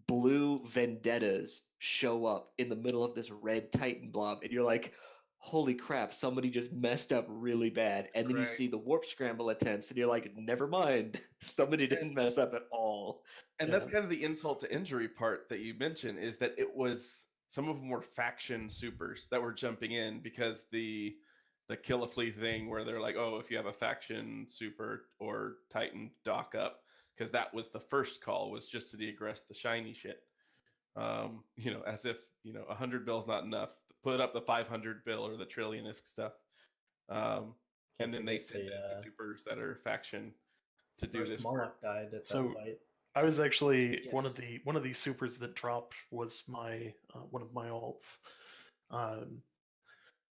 blue vendettas show up in the middle of this red Titan blob, and you're like, holy crap, somebody just messed up really bad. And then you Right. see the warp scramble attempts, and you're like, never mind, somebody didn't mess up at all. And Yeah. that's kind of the insult to injury part that you mentioned, is that it was some of them were faction supers that were jumping in because the kill a flea thing where they're like, oh, if you have a faction super or Titan, dock up, because that was the first call, was just to de-aggress the shiny shit. As if 100 bill's not enough. Put up the 500 bill or the Trillionisk stuff, Can't and then they forget send in the the supers that are faction to do first this work. Moloch died at that So fight. I was actually Yes. one of these supers that dropped was my one of my alts.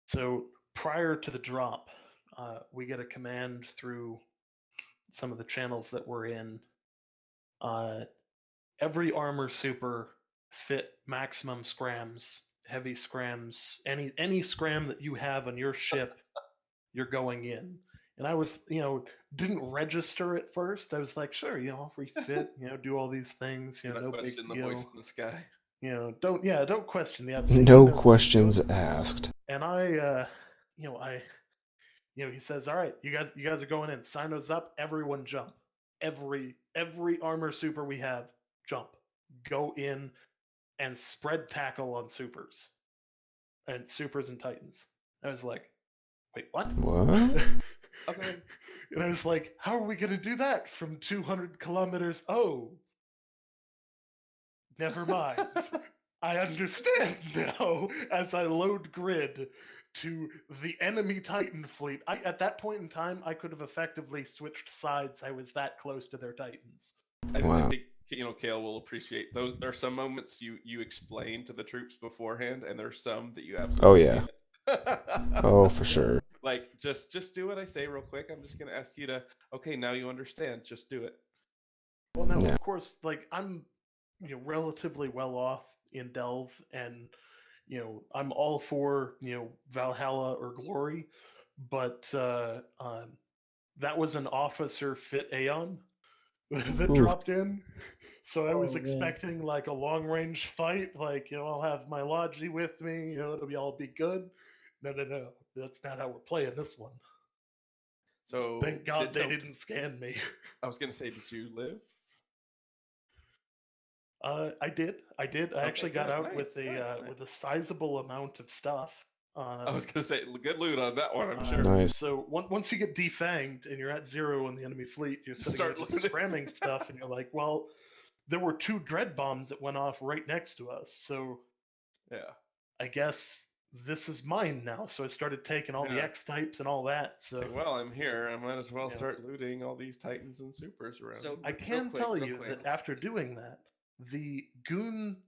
So prior to the drop, we get a command through some of the channels that we're in. Every armor super fit maximum scrams, heavy scrams, any scram that you have on your ship, you're going in. And I was, didn't register at first. I was like, sure, I'll refit, do all these things, Do not no big question the deal. voice in the sky. Don't question the absolute. No big questions deal. asked. And I, he says, all right, you guys are going in. Sino's up. Everyone jump. Every armor super we have, jump. Go in and spread tackle on supers and Titans. I was like, wait, what? What? Okay. And I was like, how are we going to do that from 200 kilometers? Oh, never mind. I understand now as I load grid to the enemy Titan fleet. At that point in time, I could have effectively switched sides. I was that close to their Titans. I Wow. think Kale will appreciate those. There are some moments you explain to the troops beforehand, and there's some that you absolutely yeah. can't. Oh, for sure. Like just do what I say real quick. I'm just gonna ask you to. Okay, now you understand. Just do it. Well, now Yeah. of course, like I'm, relatively well off in Delve, and I'm all for Valhalla or Glory, but that was an officer fit Aeon, that Ooh. dropped in. So I was Oh, man. expecting like a long range fight, like I'll have my Logi with me, it'll all be good. No, that's not how we're playing this one. So Thank God they so- didn't scan me. I was gonna say, did you live? I did. I Okay, actually got good. out with Nice. a sizable amount of stuff. I was gonna say, good loot on that one, I'm sure. Nice. So once you get defanged and you're at 0 in the enemy fleet, you're sitting Start there looting. cramming stuff, and you're like, well, there were 2 dread bombs that went off right next to us, so Yeah. I guess this is mine now. So I started taking all the Yeah. X types and all that. It's So like, well, I'm here. I might as well Yeah. start looting all these Titans and Supers around. So- I Real can quick, tell real you quick. that after doing that, the goon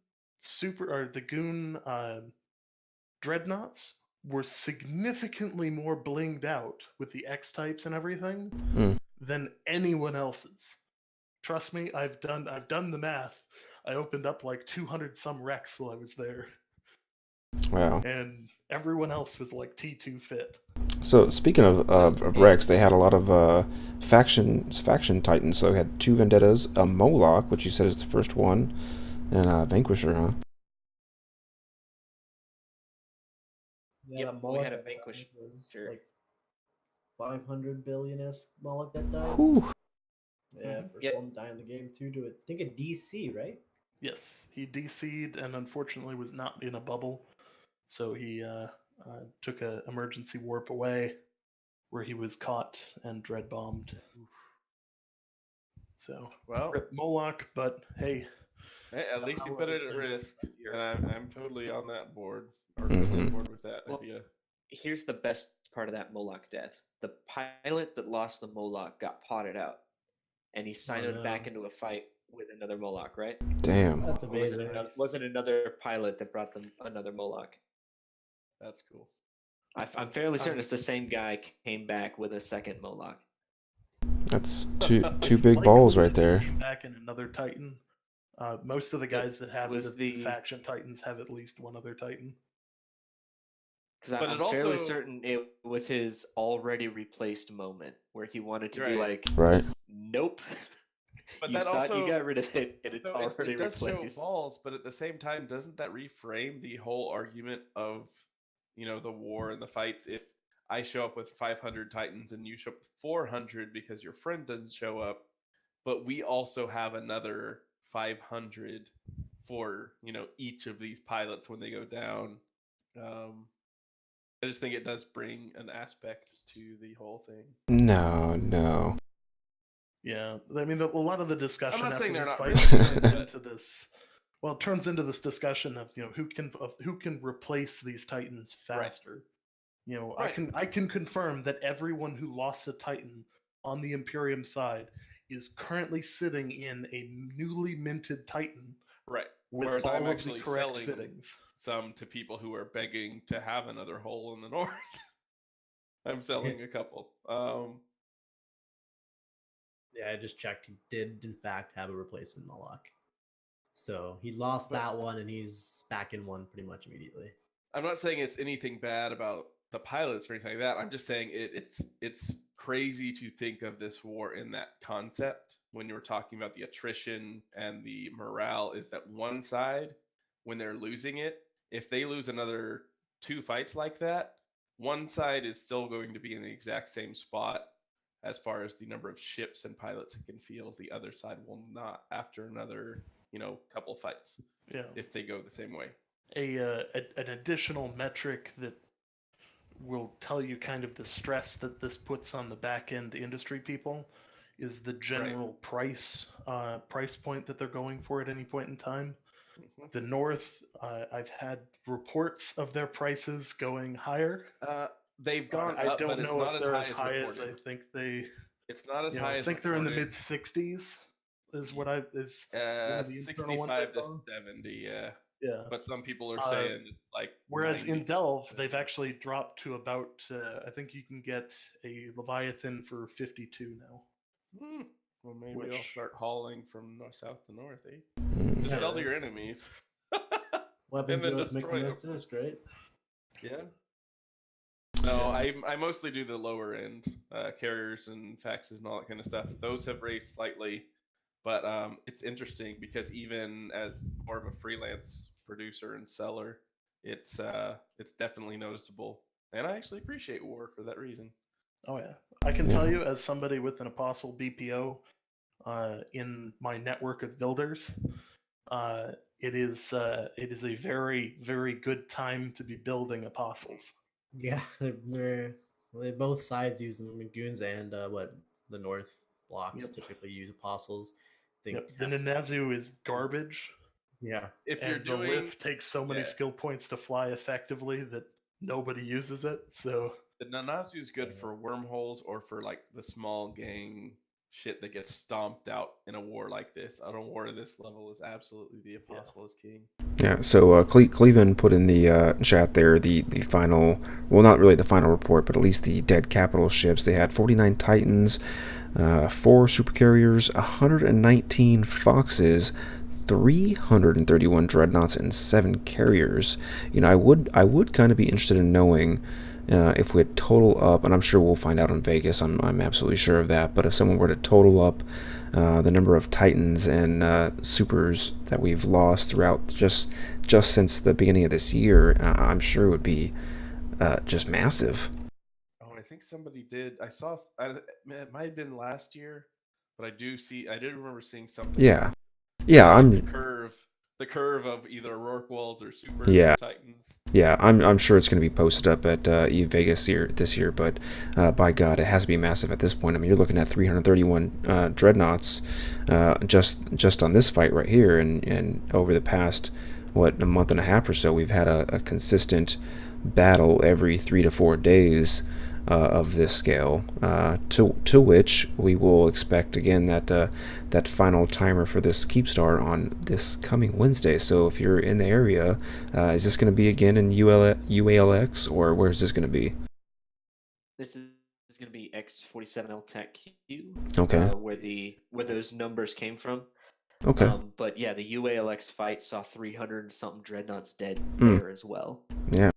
dreadnoughts were significantly more blinged out with the X types and everything Mm. than anyone else's. Trust me, I've done the math. I opened up like 200 some Rex while I was there, Wow. and everyone else was like T2 fit. So speaking of Rex, they had a lot of faction titans. So we had 2 Vendettas, a Moloch, which you said is the first one, and a Vanquisher, huh? Yeah, Yep, that we Moloch had a that died Vanquish. was Sure. like 500 billion-esque Moloch that died. Whew. Yeah, Mhm. first Yep. one to die in the game too. To I think a DC, right? Yes, he DC'd and unfortunately was not in a bubble, so he took a emergency warp away, where he was caught and dread bombed. So Well, rip Moloch, but hey, hey, at least you put it at risk, and I'm totally on that board, or totally on board with that Well, idea. Here's the best part of that Moloch death. The pilot that lost the Moloch got potted out, and he signed no. back into a fight with another Moloch, right? Damn. That's Or was it amazing. wasn't another pilot that brought them another Moloch? That's cool. I'm fairly certain it's the same guy came back with a second Moloch. That's two It's big likely balls that right he there. came back in another Titan. Most of the guys that have was the the- faction Titans have at least one other Titan. Because But I'm it fairly also- certain it was his already replaced moment where he wanted to be Right. like, Right. nope. But you that thought also you got rid of it, and it's so already it does replaced. show balls, but at the same time, doesn't that reframe the whole argument of the war and the fights? If I show up with 500 Titans and you show up with 400 because your friend doesn't show up, but we also have another 500 for each of these pilots when they go down. I just think it does bring an aspect to the whole thing. No. Yeah, I mean, a lot of the discussion I'm not after saying they're this not fight really, turns but- into this. Well, it turns into this discussion of who can replace these Titans Right. faster. Right. I can confirm that everyone who lost a Titan on the Imperium side is currently sitting in a newly minted Titan Right. with Whereas all I'm of the actually correct selling fittings. some to people who are begging to have another hole in the north. I'm selling a couple. Yeah, I just checked. He did in fact have a replacement Moloch. So he lost But- that one, and he's back in one pretty much immediately. I'm not saying it's anything bad about the pilots or anything like that. I'm just saying it's crazy to think of this war in that concept when you're talking about the attrition and the morale. Is that one side, when they're losing it, if they lose another 2 fights like that, one side is still going to be in the exact same spot as far as the number of ships and pilots it can field. The other side will not after another couple fights Yeah. if they go the same way. An additional metric that will tell you kind of the stress that this puts on the back end industry people is the general price point that they're going for at any point in time. Mhm. The North, I've had reports of their prices going higher. They've gone I up, don't but it's know not if as they're high as as high as reported. I think they. It's not as I high as think they're in the reported. mid 60s. Is what one of the internal ones I 65 to saw. 70, yeah. Yeah. But some people are saying like. Whereas 90. in Delve, they've actually dropped to about. I think you can get a Leviathan for 52 now. Well, maybe I'll Which- start hauling from south to north, eh? Mm. Just Yeah. sell to your enemies. Weapons then dealers make the destroy most of them. this, great. Yeah. No, I mostly do the lower end carriers and faxes and all that kind of stuff. Those have raised slightly. But it's interesting because even as more of a freelance producer and seller, it's definitely noticeable, and I actually appreciate war for that reason. Oh yeah, I can tell Yeah. you as somebody with an Apostle BPO in my network of builders, uh, it is a very very good time to be building Apostles. Yeah, both sides use the Magoons and what the North blocks Yep. typically use apostles. I think Yep. The Nanazu is garbage, yeah, If you're and the doing, lift takes so many yeah, skill points to fly effectively that nobody uses it. So the Nanasu is good uh, for wormholes or for like the small gang shit that gets stomped out in a war like this. On a war of this level is absolutely the yeah, apostle is king. Yeah, so Cleveland put in the chat there the final, well, not really the final report, but at least the dead capital ships. They had 49 Titans, 4 supercarriers, 119 Foxes, 331 dreadnoughts, and 7 carriers. I would kind of be interested in knowing if we had total up, and I'm sure we'll find out in Vegas. I'm absolutely sure of that. But if someone were to total up the number of Titans and supers that we've lost throughout just since the beginning of this year, I'm sure it would be just massive. Oh, I think somebody did. It might have been last year, but I did remember seeing something Yeah, yeah, showing I'm the curve of either Rourke walls or supers or yeah. Titans. Yeah, I'm sure it's going to be posted up at Eve Vegas this year, but by God, it has to be massive at this point. I mean, you're looking at 331 dreadnoughts just on this fight right here, and over the past a month and a half or so, we've had a consistent battle every 3 to 4 days of this scale. To which we will expect again that final timer for this Keepstar on this coming Wednesday. So if you're in the area, is this going to be again in UALX, or where's this going to be? This is going to be X47L Tech Q, Okay. where those numbers came from. Okay. But yeah, the UALX fight saw 300 and something dreadnoughts dead Mm, there as well. yeah.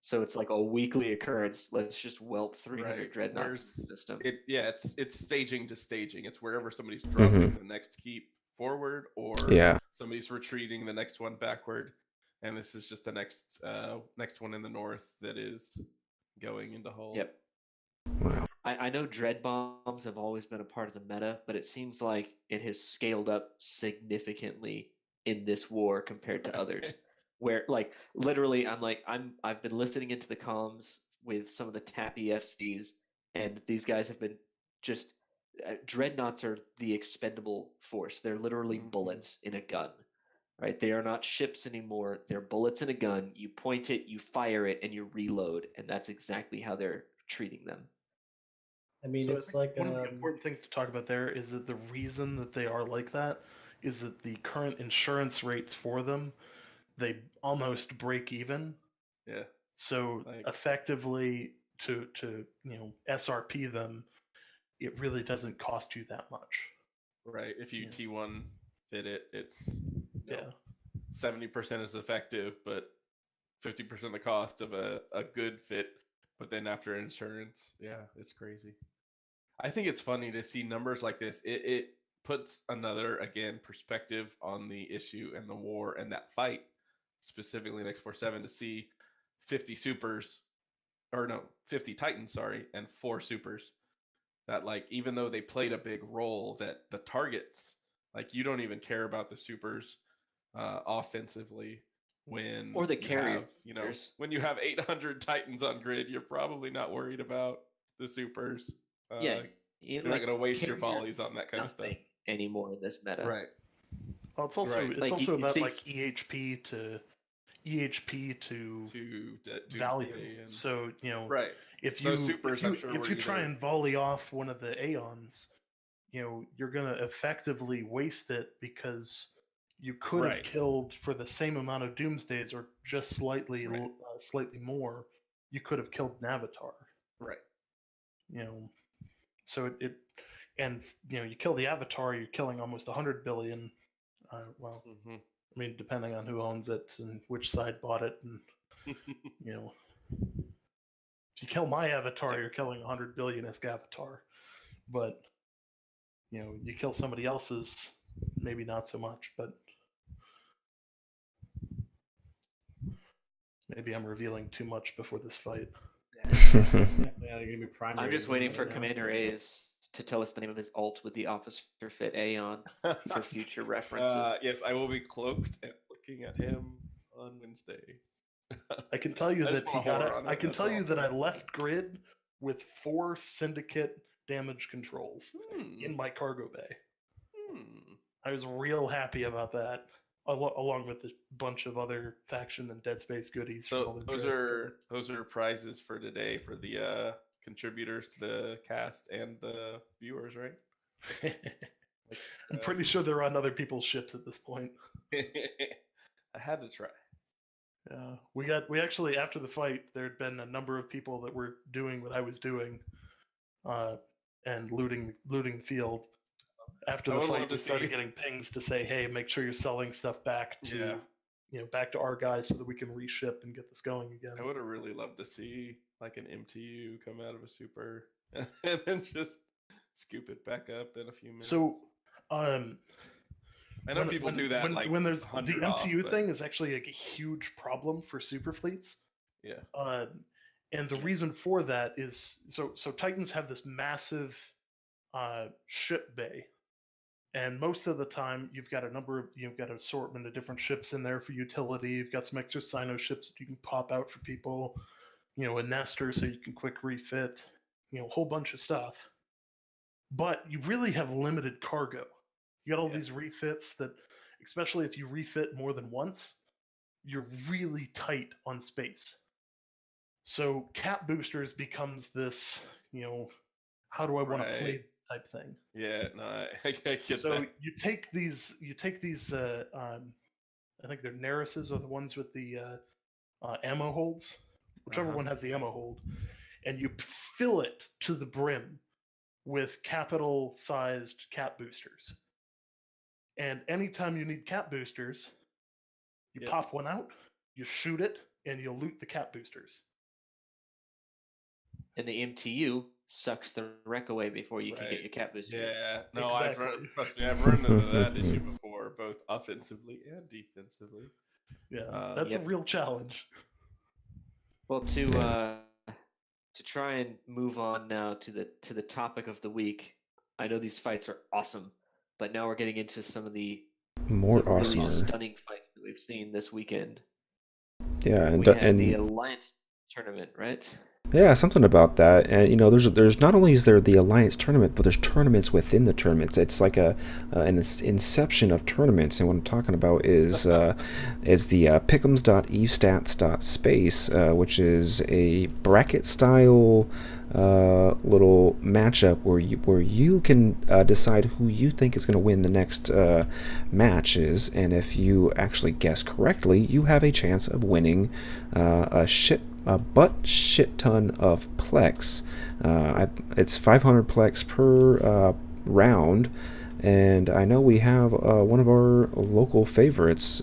So it's like a weekly occurrence. Let's just whelp 300 Right. dreadnoughts in the Where's system. it? Yeah, it's staging to staging. It's wherever somebody's Mm-hmm. dropping the next keep forward or Yeah. somebody's retreating the next one backward, and this is just the next one in the north that is going into Hull. Yep. Wow. I know dread bombs have always been a part of the meta, but it seems like it has scaled up significantly in this war compared to others. Where like literally I've been listening into the comms with some of the tappy FCs, and these guys have been just dreadnoughts are the expendable force. They're literally Mhm. bullets in a gun. Right? They are not ships anymore. They're bullets in a gun. You point it, you fire it, and you reload, and that's exactly how they're treating them. I mean so I it's think like one of the important things to talk about there is that the reason that they are like that is that the current insurance rates for them, they almost break even. Yeah. So Like effectively to SRP them, it really doesn't cost you that much. right. If you Yeah. T1 fit it, it's Yeah. 70% is effective, but 50% the cost of a good fit. But then after insurance, yeah, it's crazy. I think it's funny to see numbers like this. It puts another again perspective on the issue and the war and that fight specifically in X47 to see 50 supers or no 50 Titans, sorry, and 4 supers that like even though they played a big role, that the targets like you don't even care about the supers offensively when Or the you have carriers. when you have 800 Titans on grid, you're probably not worried about the supers. Yeah, Uh, you're not like going to waste your carriers volleys on that kind of stuff. nothing anymore in this meta. Right. Well, Right. it's Like also you'd about see, like EHP to To value. Doomsday and So right. if Those you supers, I'm sure, if were you try either and volley off one of the Aeons, you're gonna effectively waste it because you could have right. killed for the same amount of Doomsdays or just Right. slightly more. You could have killed an Avatar. Right. You know, so it and you kill the Avatar, you're killing almost 100 billion. Well, Mm-hmm. I mean, depending on who owns it and which side bought it, and you know, if you kill my Avatar, yep. you're killing 100 billion as Avatar. But you kill somebody else's, maybe not so much, but maybe I'm revealing too much before this fight. Yeah, you're gonna be I'm primary. just waiting for now. Commander A's to tell us the name of his alt with the officer fit A on for future references. Yes, I will be cloaked and looking at him on Wednesday. I can tell you I that just want a horror on I it, can that's tell you all. that I left grid with 4 syndicate damage controls in my cargo bay. I was real happy about that, along with a bunch of other faction and Dead Space goodies from So all those are prizes for today for the contributors to the cast and the viewers, right? I'm pretty sure they're on other people's ships at this point. I had to try. We actually, after the fight, there had been a number of people that were doing what I was doing, and looting the field. After I the would fight, love to we started see. getting pings to say, "Hey, make sure you're selling stuff back to, back to our guys so that we can reship and get this going again." I would have really loved to see like an MTU come out of a super and then just scoop it back up in a few minutes. So, I know people do that like when there's the 100 MTU off, thing is actually like a huge problem for super fleets. Yeah. And the reason for that is so Titans have this massive ship bay, and most of the time you've got an assortment of different ships in there for utility. You've got some extra Sino ships that you can pop out for people, a nester so you can quick refit, a whole bunch of stuff. But you really have limited cargo. You got all these refits that, especially if you refit more than once, you're really tight on space. So cap boosters becomes this, how do I want to play type thing. Yeah, no, I get so that. you take these I think they're Nerises are the ones with the ammo holds, whichever one has the ammo hold, and you fill it to the brim with capital sized cap boosters. And anytime you need cap boosters, you pop one out, you shoot it, and you loot the cap boosters. And the MTU sucks the wreck away before you can get your cap booster. Yeah, no, Exactly. trust me, I've run into that issue before, both offensively and defensively. Yeah, that's a real challenge. Well, to try and move on now to the topic of the week. I know these fights are awesome, but now we're getting into some of the More really awesome. stunning fights that we've seen this weekend. Yeah, and we had the Alliance tournament, right? Yeah, something about that. And there's not only is there the Alliance tournament, but there's tournaments within the tournaments. It's like an inception of tournaments. And what I'm talking about is the pick'ems.evstats.space, which is a bracket style little matchup where you can decide who you think is going to win the next matches. And if you actually guess correctly, you have a chance of winning a shit ton of plex. It's 500 plex per round, and I know we have one of our local favorites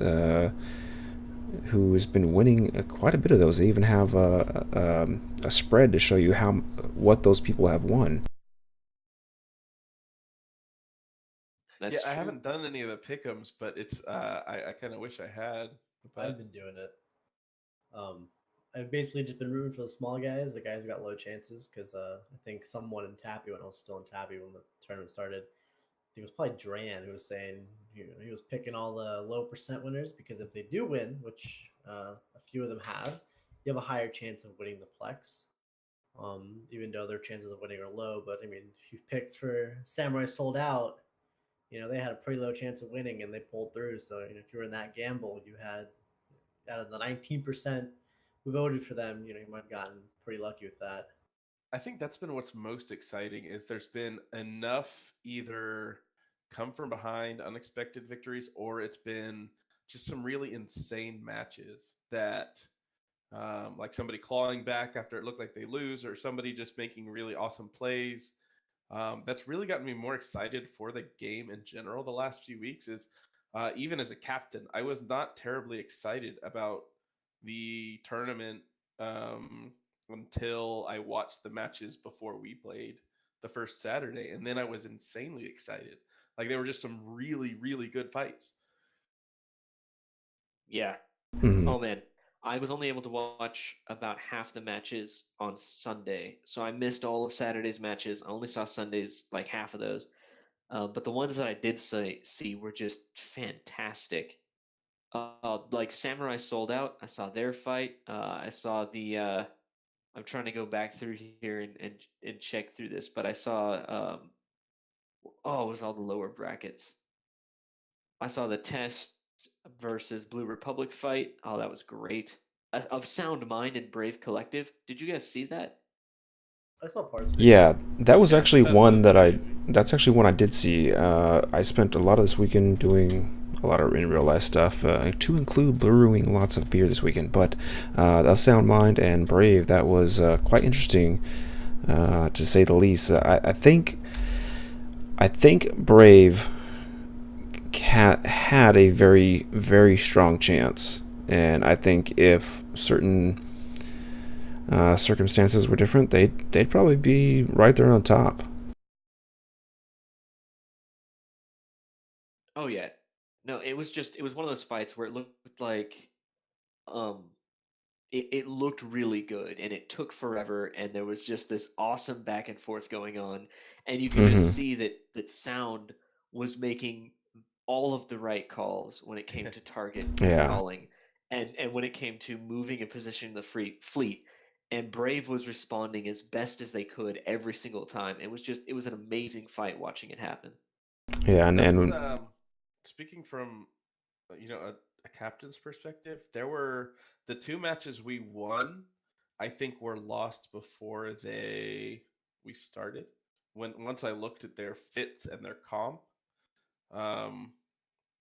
who's been winning quite a bit of those. They even have a spread to show you what those people have won. That's I true. haven't done any of the pick'ems, but it's I kind of wish I had. But I've been doing it. I've basically just been rooting for the small guys, the guys who got low chances, because I think someone in Tappy, when I was still in Tappy when the tournament started, I think it was probably Dran who was saying he was picking all the low percent winners because if they do win, which a few of them have, you have a higher chance of winning the Plex. Even though their chances of winning are low, but I mean, if you've picked for Samurai Sold Out, they had a pretty low chance of winning and they pulled through. So if you were in that gamble, you had out of the 19% who voted for them, you might have gotten pretty lucky with that. I think that's been what's most exciting is there's been enough either come from behind unexpected victories or it's been just some really insane matches that like somebody clawing back after it looked like they lose or somebody just making really awesome plays. That's really gotten me more excited for the game in general the last few weeks is even as a captain, I was not terribly excited about the tournament until I watched the matches before we played. the first Saturday, and then I was insanely excited. Like, they were just some really, really good fights. Yeah. Hmm. Oh man, I was only able to watch about half the matches on Sunday, so I missed all of Saturday's matches. I only saw Sunday's like half of those. But the ones that I did see were just fantastic. Like Samurai Sold Out, I saw their fight. I saw the I'm trying to go back through here and check through this, but I saw oh, it was all the lower brackets. I saw the Test versus Blue Republic fight. Oh, that was great. Of Sound Mind and Brave Collective. Did you guys see that? I saw parts of it. Yeah, that was Yeah, actually that one was that I. amazing. That's actually one I did see. I spent a lot of this weekend doing a lot of in real life stuff, to include brewing lots of beer this weekend. But of Sound Mind and Brave, that was quite interesting, to say the least. I think Brave had a very, very strong chance, and I think if certain circumstances were different, they'd probably be right there on top. Oh yeah. No, it was one of those fights where it looked like um it looked really good and it took forever and there was just this awesome back and forth going on and you could Hmm. just see that Sound was making all of the right calls when it came to target Yeah, calling and when it came to moving and positioning the fleet, and Brave was responding as best as they could every single time. It was an amazing fight watching it happen. yeah, That's and speaking from a captain's perspective. There were the two matches we won. I think were lost before we started. When once I looked at their fits and their comp, um,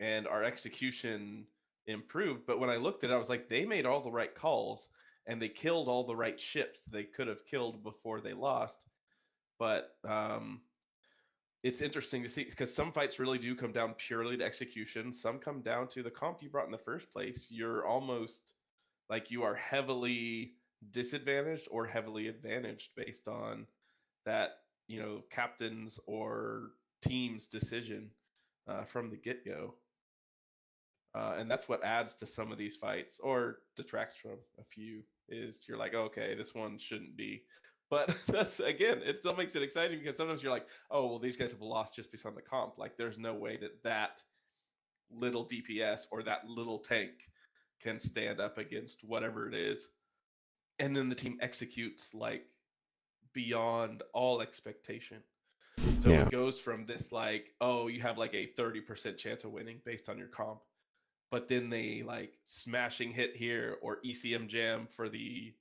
and our execution improved. But when I looked at it, I was like, they made all the right calls and they killed all the right ships they could have killed before they lost. But it's interesting to see because some fights really do come down purely to execution. Some come down to the comp you brought in the first place. You're almost like you are heavily disadvantaged or heavily advantaged based on that, captain's or team's decision from the get go. And that's what adds to some of these fights or detracts from a few is you're like, okay, this one shouldn't be. But that's again, it still makes it exciting because sometimes you're like, oh, well, these guys have lost just based on the comp. Like, there's no way that little DPS or that little tank can stand up against whatever it is. And then the team executes like beyond all expectation. So yeah, it goes from this like, oh, you have like a 30% chance of winning based on your comp, but then they like smashing hit here or ECM jam for the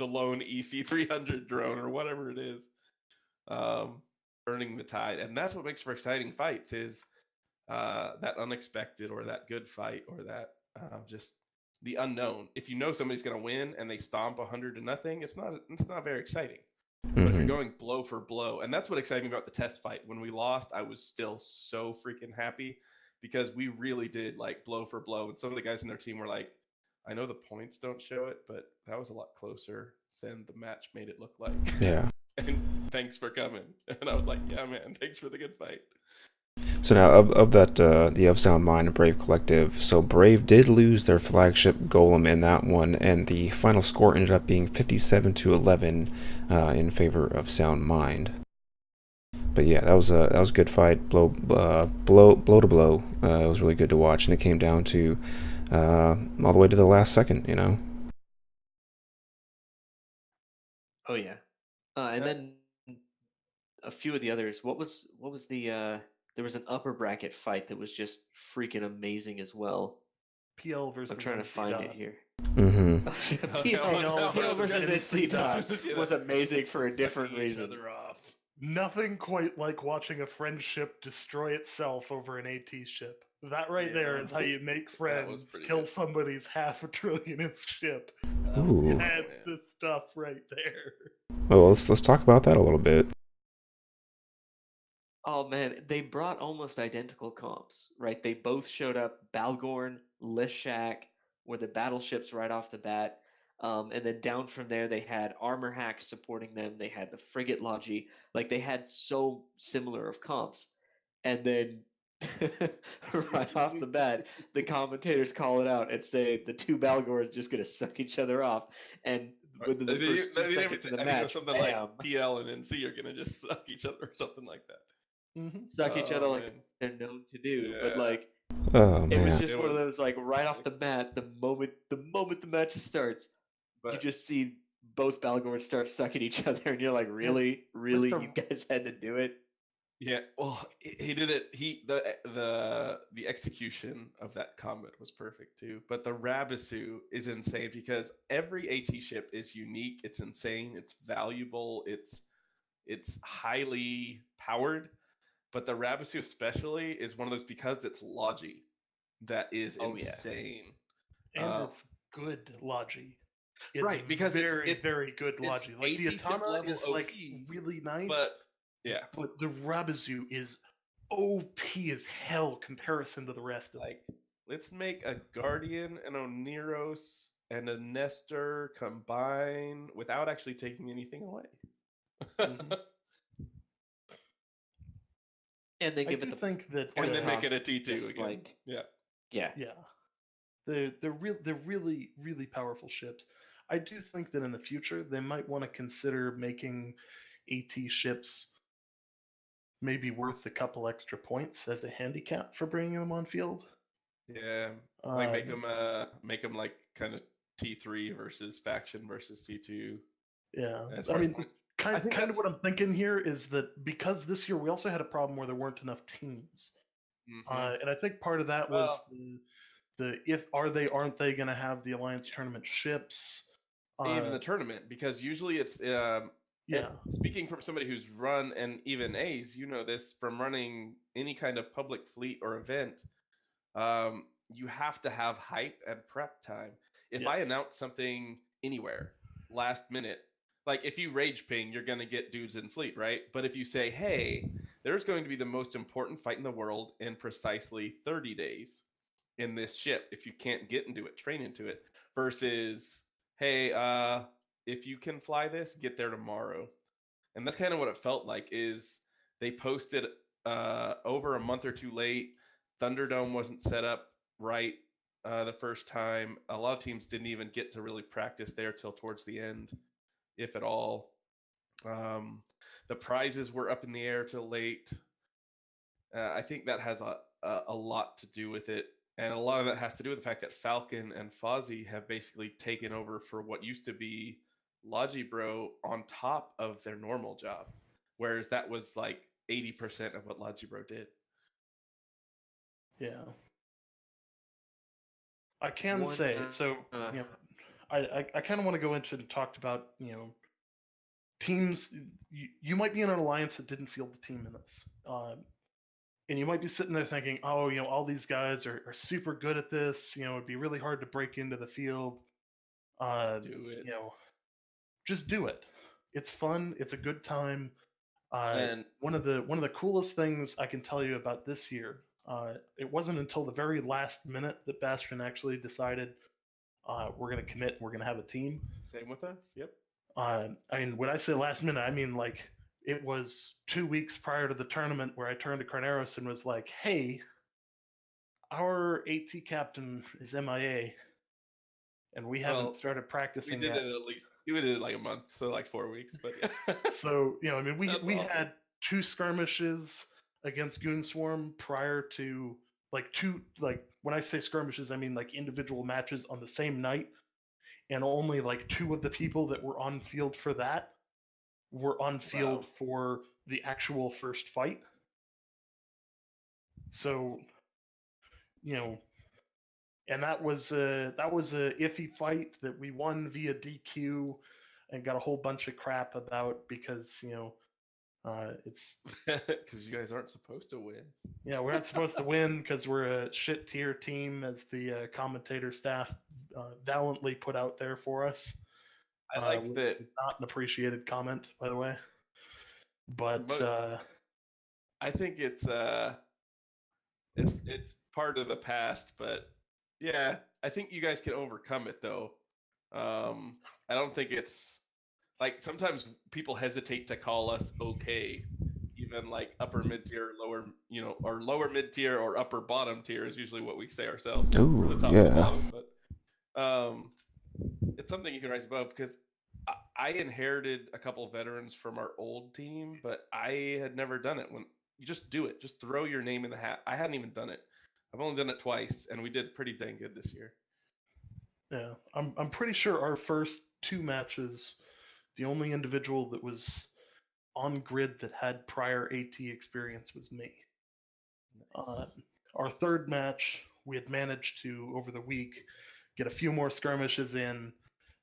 lone EC 300 drone or whatever it is, um, turning the tide, and that's what makes for exciting fights is that unexpected or that good fight or that just the unknown. If you know somebody's going to win and they stomp 100-0, it's not very exciting. But if you're hmm, going blow for blow, and that's what excited me about the test fight. When we lost, I was still so freaking happy because we really did like blow for blow. And some of the guys in their team were like, I know the points don't show it, but that was a lot closer than the match made it look like. yeah. And thanks for coming. And I was like, yeah, man, thanks for the good fight. So now, of that, the Of Sound Mind and Brave Collective, so Brave did lose their flagship golem in that one, and the final score ended up being 57-11 in favor of Sound Mind. But yeah, that was a good fight, blow to blow. It was really good to watch, and it came down to all the way to the last second. Oh yeah. And That then a few of the others. What was the there was an upper bracket fight that was just freaking amazing as well. PL I'm versus trying to NC find it Dot. here. Mm-hmm. Oh, PL, that PL was versus good. NC As Dot soon as you was amazing for a sucking different each reason. other off. Nothing quite like watching a friendship destroy itself over an AT ship. That right there Yeah, is how you make that was friends, pretty kill good. somebody's half a trillionth ship. That was Ooh. awesome, That's man. the stuff right there. Well, let's talk about that a little bit. Oh man, they brought almost identical comps, right? They both showed up. Balgorn, Lishak were the battleships right off the bat. And then down from there, they had armor hacks supporting them. They had the frigate Logi. Like they had so similar of comps. And then right off the bat, the commentators call it out and say the two Balgors just gonna suck each other off. And within the first 2 seconds of the I think it was match, something like bam, PL and NC are gonna just suck each other or something like that. Mm-hmm. suck each other Oh, like man. they're known to do. But Yeah. like Oh it was man. just It one of was those like right off the bat, the moment the match starts, you But just see both Balgors start sucking each other, and you're like, really, really, the- you guys had to do it. yeah, well, he did it. The execution of that combat was perfect too. But the Rabisu is insane because every AT ship is unique. It's insane. It's valuable. It's highly powered. But the Rabisu especially is one of those because it's Logi that is Oh, yeah. insane. And it's good Logi. It's Right, because very, it's very good it's Logi. Like the AT ship Atana level is like OP, really nice, but yeah, but the Rabizu is OP as hell comparison to the rest of them. like let's make a Guardian and Oneros and a Nestor combine without actually taking anything away. Mhm. And then I give do it the think that And then make cost it a T2 just again. like Yeah. yeah. yeah, they're really really powerful ships. I do think that in the future they might want to consider making AT ships maybe worth a couple extra points as a handicap for bringing them on field. Yeah. Like Uh, make them like kind of T3 versus faction versus T2 Yeah, as I far as mean, points. kind I think kind of that's what I'm thinking here is that because this year we also had a problem where there weren't enough teams, Mhm. and I think part of that was Well, the if are they aren't they going to have the Alliance tournament ships? even the tournament because usually it's and Yeah, speaking from somebody who's run and even A's, you know this from running any kind of public fleet or event, you have to have hype and prep time. If I yes, announce something anywhere last minute, like if you rage ping, you're going to get dudes in fleet, right? But if you say, hey, there's going to be the most important fight in the world in precisely 30 days in this ship, if you can't get into it, train into it, versus, hey, if you can fly this, get there tomorrow. And that's kind of what it felt like is they posted over a month or two late. Thunderdome wasn't set up right the first time. A lot of teams didn't even get to really practice there till towards the end, if at all. The prizes were up in the air till late. I think that has a lot to do with it. And a lot of that has to do with the fact that Falcon and Fozzie have basically taken over for what used to be Logibro on top of their normal job. Whereas that was like 80% of what Logibro did. yeah. I can One say so. uh, You know, I kind of want to go into and talked about teams. You might be in an alliance that didn't field the team in this. And you might be sitting there thinking, oh, all these guys are super good at this. Itd be really hard to break into the field. Do it. Just do it. It's fun. It's a good time. And One of the coolest things I can tell you about this year. It wasn't until the very last minute that Bastion actually decided we're going to commit and we're going to have a team. same with us. Yep. I mean, when I say last minute, I mean like it was 2 weeks prior to the tournament where I turned to Carneros and was like, "Hey, our AT captain is MIA, and we haven't Well, started we practicing did yet." it at least. We did it like a month, so like 4 weeks. But yeah. So I mean, we That's we awesome. had 2 skirmishes against Goon Swarm prior to when I say skirmishes, I mean like individual matches on the same night, and only like 2 of the people that were on field for that were on field Wow. for the actual first fight. So, and that was a iffy fight that we won via DQ and got a whole bunch of crap about because it's Because you guys aren't supposed to win. we're not supposed to win because we're a shit tier team, as the commentator staff valiantly put out there for us. I like Which that. is not an appreciated comment, by the way. But I think it's part of the past, but yeah, I think you guys can overcome it though. I don't think it's like sometimes people hesitate to call us okay, even like upper mid tier, lower, or lower mid tier or upper bottom tier is usually what we say ourselves. We're the Ooh, top to yeah. bottom, but it's something you can rise above because I inherited a couple of veterans from our old team, but I had never done it. When you just do it, just throw your name in the hat. I hadn't even done it. I've only done it twice, and we did pretty dang good this year. Yeah, I'm pretty sure our first 2 matches, the only individual that was on grid that had prior AT experience was me. Nice. Our third match, we had managed to, over the week, get a few more skirmishes in,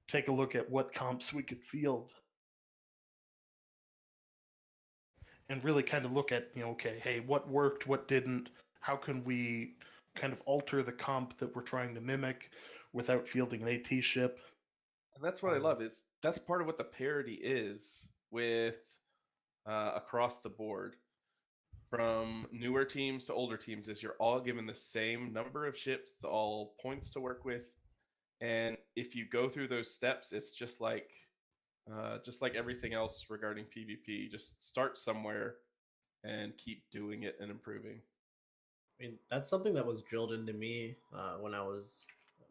take a look at what comps we could field, and really kind of look at, okay, hey, what worked, what didn't, how can we kind of alter the comp that we're trying to mimic without fielding an AT ship. And that's what I love is that's part of what the parity is with across the board from newer teams to older teams is you're all given the same number of ships, all points to work with, and if you go through those steps, it's just like everything else regarding PvP. Just start somewhere and keep doing it and improving. I mean, that's something that was drilled into me when I was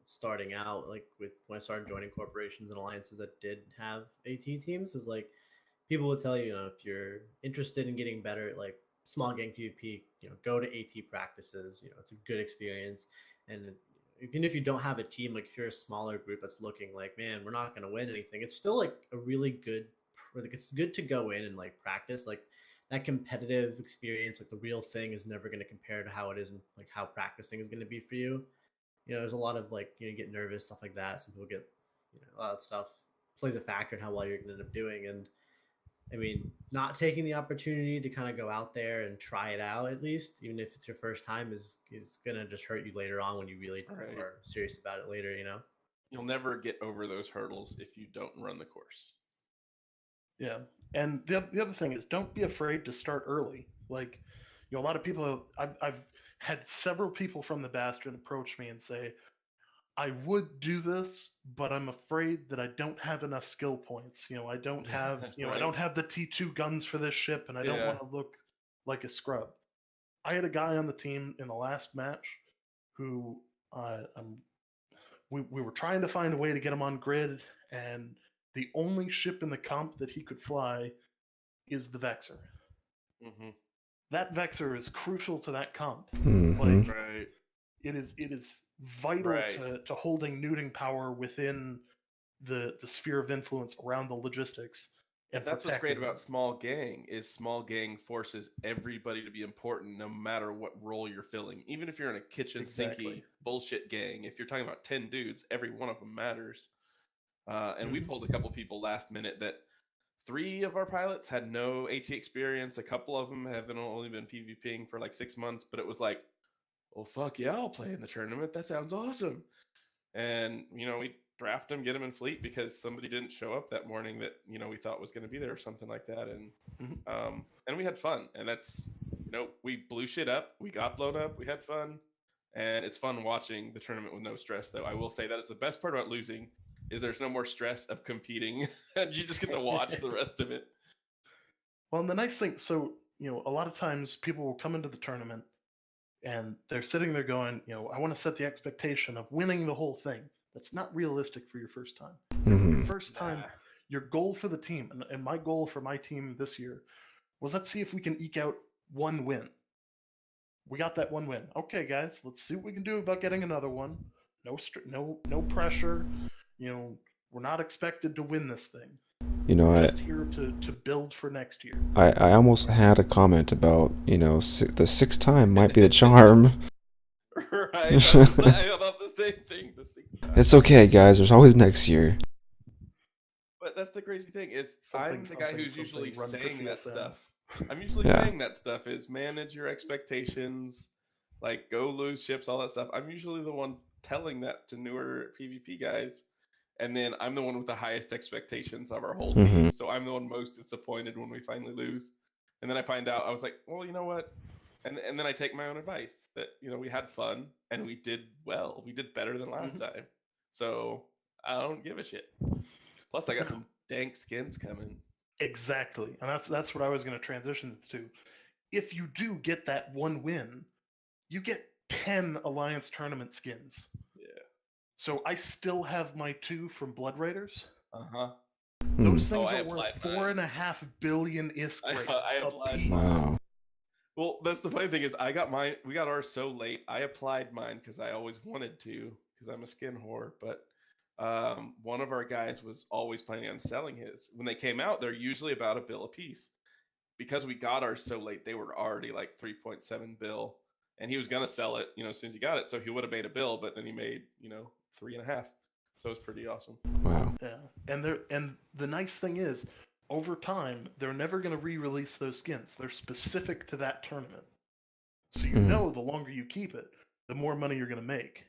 starting out, like with when I started joining corporations and alliances that did have AT teams. Is like people would tell you, if you're interested in getting better at like small gang PvP, go to AT practices. It's a good experience, and even if you don't have a team, like if you're a smaller group that's looking like, man, we're not going to win anything, it's still like a really good, like it's good to go in and like practice, like that competitive experience, like the real thing is never going to compare to how it is and like how practicing is going to be for you. There's a lot of like, you get nervous, stuff like that. Some people get, a lot of stuff plays a factor in how well you're going to end up doing. And I mean, not taking the opportunity to kind of go out there and try it out, at least, even if it's your first time, is gonna just hurt you later on when you really Right. are serious about it later. You'll never get over those hurdles if you don't run the course. Yeah, and the other thing is, don't be afraid to start early. Like, a lot of people. I've had several people from the Bastion approach me and say, I would do this, but I'm afraid that I don't have enough skill points. I don't have, I Right. don't have the T2 guns for this ship, and I don't Yeah. want to look like a scrub. I had a guy on the team in the last match who we were trying to find a way to get him on grid, and the only ship in the comp that he could fly is the Vexor. Mm-hmm. That Vexor is crucial to that comp. Mhm. Like, Right. it is vital Right. to holding neuting power within the sphere of influence around the logistics And that's what's great about small gang is small gang forces everybody to be important no matter what role you're filling. Even if you're in a kitchen Exactly. sinky bullshit gang, if you're talking about 10 dudes, every one of them matters. And we Mhm. pulled a couple people last minute that 3 of our pilots had no AT experience. A couple of them have only been PvPing for like 6 months, but it was like, oh, fuck yeah, I'll play in the tournament. That sounds awesome. And, we draft them, get them in fleet because somebody didn't show up that morning that, we thought was going to be there or something like that. And we had fun. And that's, we blew shit up. We got blown up. We had fun. And it's fun watching the tournament with no stress, though. I will say that is the best part about losing is there's no more stress of competing. And you just get to watch the rest of it. Well, and the nice thing, so a lot of times people will come into the tournament and they're sitting there going, I want to set the expectation of winning the whole thing. That's not realistic for your first time. Mhm. Your first time, your goal for the team, and my goal for my team this year was, let's see if we can eke out one win. We got that one win. Okay, guys, let's see what we can do about getting another one. No pressure. We're not expected to win this thing. We're just here to build for next year. I almost had a comment about, the sixth time might be the charm. Right. I thought the same thing. It's okay, guys. There's always next year. But that's the crazy thing is I'm the guy who's usually run for saying that CSM. stuff. I'm usually Yeah. saying that stuff is manage your expectations, like go lose ships, all that stuff. I'm usually the one telling that to newer PvP guys. And then I'm the one with the highest expectations of our whole team. Mhm. So I'm the one most disappointed when we finally lose. And then I find out, I was like, well, you know what? And then I take my own advice that, we had fun and we did well. We did better than last time. So I don't give a shit. Plus, I got some dank skins coming. Exactly, and that's what I was going to transition to. If you do get that one win, you get 10 Alliance tournament skins. Yeah. So I still have my 2 from Blood Raiders. Uh-huh. Those Hmm. things I are worth applied mine. 4.5 billion ISK I, right I now, applied apiece. mine. Wow. Well, that's the funny thing is we got ours so late. I applied mine because I always wanted to because I'm a skin whore. But one of our guys was always planning on selling his. When they came out, they're usually about a bill a piece. Because we got ours so late, they were already like 3.7 bill, and he was gonna sell it, as soon as he got it. So he would have made a bill, but then he made 3.5. So it's pretty awesome. Wow. Yeah, and the nice thing is, over time, they're never going to re-release those skins. They're specific to that tournament. So you Mhm. know, the longer you keep it, the more money you're going to make.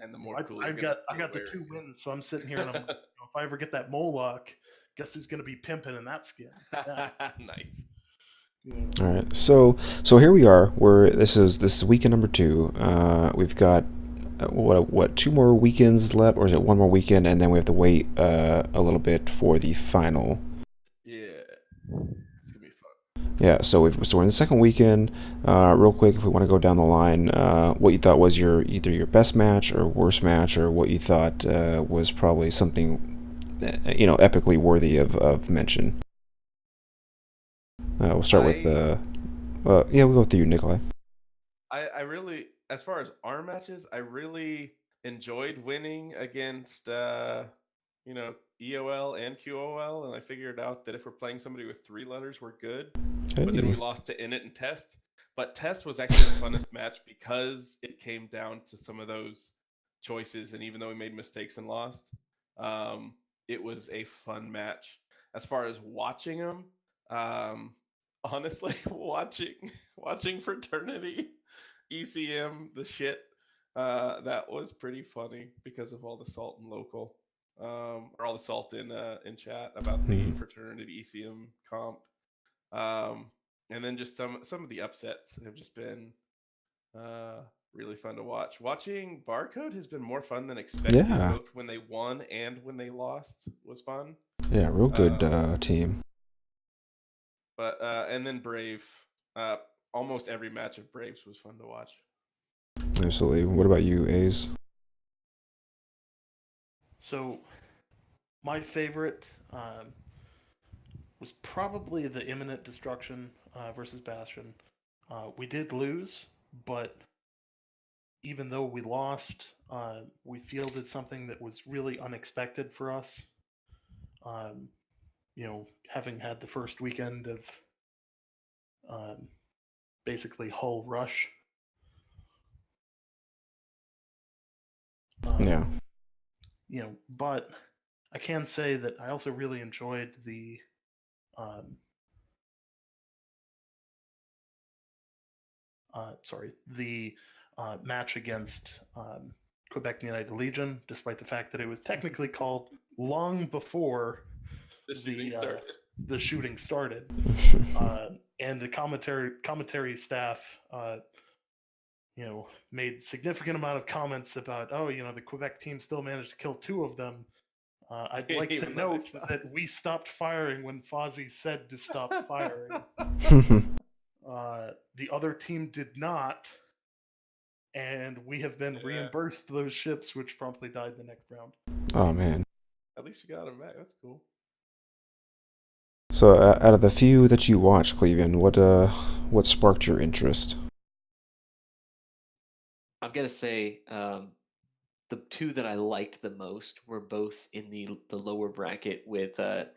And the more cool I've you're got gonna the wear 2 it. wins, so I'm sitting here and I'm like, if I ever get that Moloch, guess who's going to be pimping in that skin? Yeah. Nice. Yeah. All right. So here we are. This is weekend number 2. We've got what 2 more weekends left, or is it 1 more weekend, and then we have to wait a little bit for the final. Yeah. It's gonna be fun. Yeah. So we're in the second weekend. Real quick, if we want to go down the line, what you thought was either your best match or worst match, or what you thought was probably something epically worthy of mention. We'll start with yeah, we'll go with you, Nikolai. I really, as far as our matches, I really enjoyed winning against EOL and QOL, and I figured out that if we're playing somebody with 3 letters, we're good. But then Hey. we lost to Init and Test. But Test was actually the funnest match because it came down to some of those choices, and even though we made mistakes and lost, um, it was a fun match. As far as watching them, um, honestly, watching Fraternity, ECM, the shit, that was pretty funny because of all the salt in local, or all the salt in chat about the Fraternity ECM comp. And then just some of the upsets have just been really fun to watch. Watching Barcode has been more fun than expected, Yeah. both when they won and when they lost was fun. Yeah, real good team. But and then Brave, almost every match of Braves was fun to watch. Absolutely. What about you, Ace? So my favorite was probably the Imminent Destruction versus Bastion. We did lose, but even though we lost, we fielded something that was really unexpected for us. Um, having had the first weekend of basically Hull Rush. Yeah. But I can say that I also really enjoyed the match against Quebec United Legion, despite the fact that it was technically called long before The shooting started. the shooting started, and the commentary staff, made significant amount of comments about, the Quebec team still managed to kill 2 of them. I'd like to Even though they note stopped. that we stopped firing when Fozzie said to stop firing. The other team did not, and we have been reimbursed those ships, which promptly died the next round. Oh man. At least you got them back. That's cool. So out of the few that you watched, Cleveland, what sparked your interest? I'm gonna say the 2 that I liked the most were both in the lower bracket with the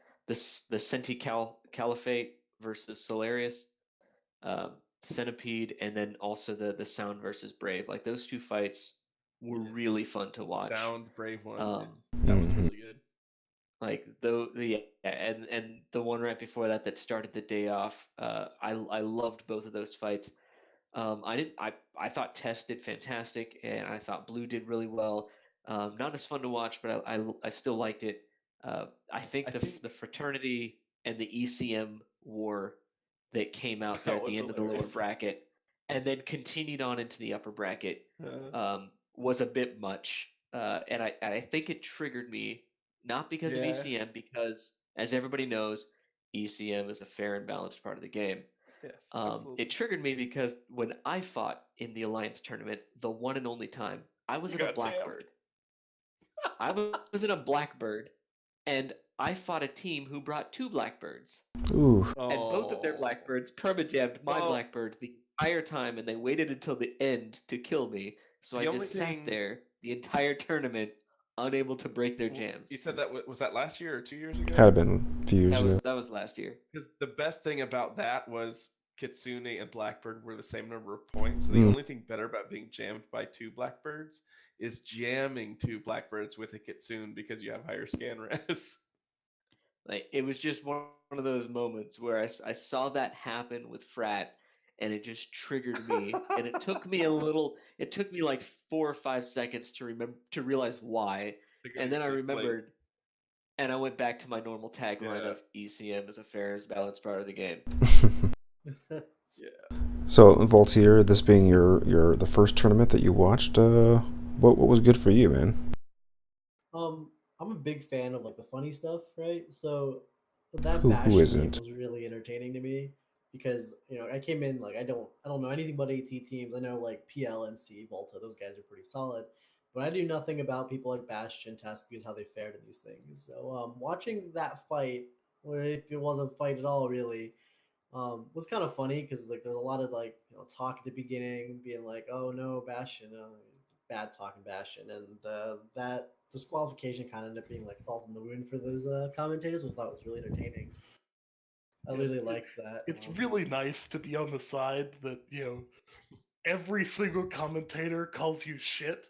Senti Caliphate versus Solarius, Centipede, and then also the Sound versus Brave. Like those 2 fights were really fun to watch. Sound Brave one. That was really good. Like and the one right before that started the day off. I loved both of those fights. I thought Test did fantastic, and I thought Blue did really well. Not as fun to watch, but I still liked it. I think the Fraternity and the ECM war that came out there at the end of the lower bracket, and then continued on into the upper bracket, was a bit much. and I think it triggered me not because of Yeah. ECM, because as everybody knows, ECM is a fair and balanced part of the game. Yes. It Absolutely. triggered me because when I fought in the Alliance tournament, the one and only time, I was You in a got jammed. Blackbird. I was in a Blackbird, and I fought a team who brought two Blackbirds, Ooh. and both of their Oh. Blackbirds perma-jammed my Well, Blackbird the entire time, and they waited until the end to kill me. So I the only just sat thing. there the entire tournament, unable to break their You jams. said that was that last year or 2 years Had ago? it been a few years ago. That was last year. Because the best thing about that was Kitsune and Blackbird were the same number of points. So the Mm. only thing better about being jammed by two Blackbirds is jamming two Blackbirds with a Kitsune because you have higher scan res. Like it was just one of those moments where I saw that happen with Frat, and it just triggered me. And it took me a little. It took me like 4 or 5 seconds to realize why. To go to And your then I safe place. remembered, and I went back to my normal tagline Yeah. of ECM is a fair and balanced part of the game. Yeah. So, Voltier, this being the first tournament that you watched, what was good for you, man? I'm a big fan of like the funny stuff, right? So that Who Bastion game isn't? was really entertaining to me because I came in like I don't know anything but AT teams. I know like PL and C Volta, those guys are pretty solid, but I do nothing about people like Bastion, Tascus, how they fared in these things. So watching that fight, or if it wasn't a fight at all, really, was kind of funny because like there's a lot of like talk at the beginning, being like, "Oh no, Bastion, bad talking Bastion," and that disqualification kind of ended up being like salt in the wound for those commentators, which I thought was really entertaining. I Yeah, really liked that. it's really nice to be on the side that every single commentator calls you shit,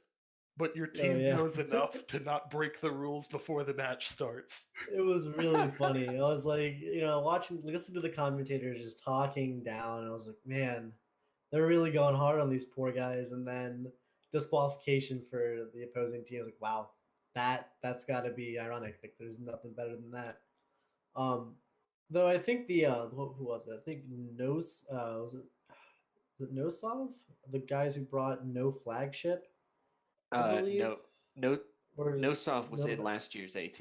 but your Oh team yeah, knows enough to not break the rules before the match starts. it was really funny. I was like, watching, listening to the commentators just talking down. I was like, man, they're really going hard on these poor guys. And then disqualification for the opposing team. I was like, wow, that's got to be ironic. Like, there's nothing better than that. Um, though I think the who was it? I think Nos was it Nosov? The guys who brought no flagship, I believe, No, no, or Nosov was in no. last year's AT.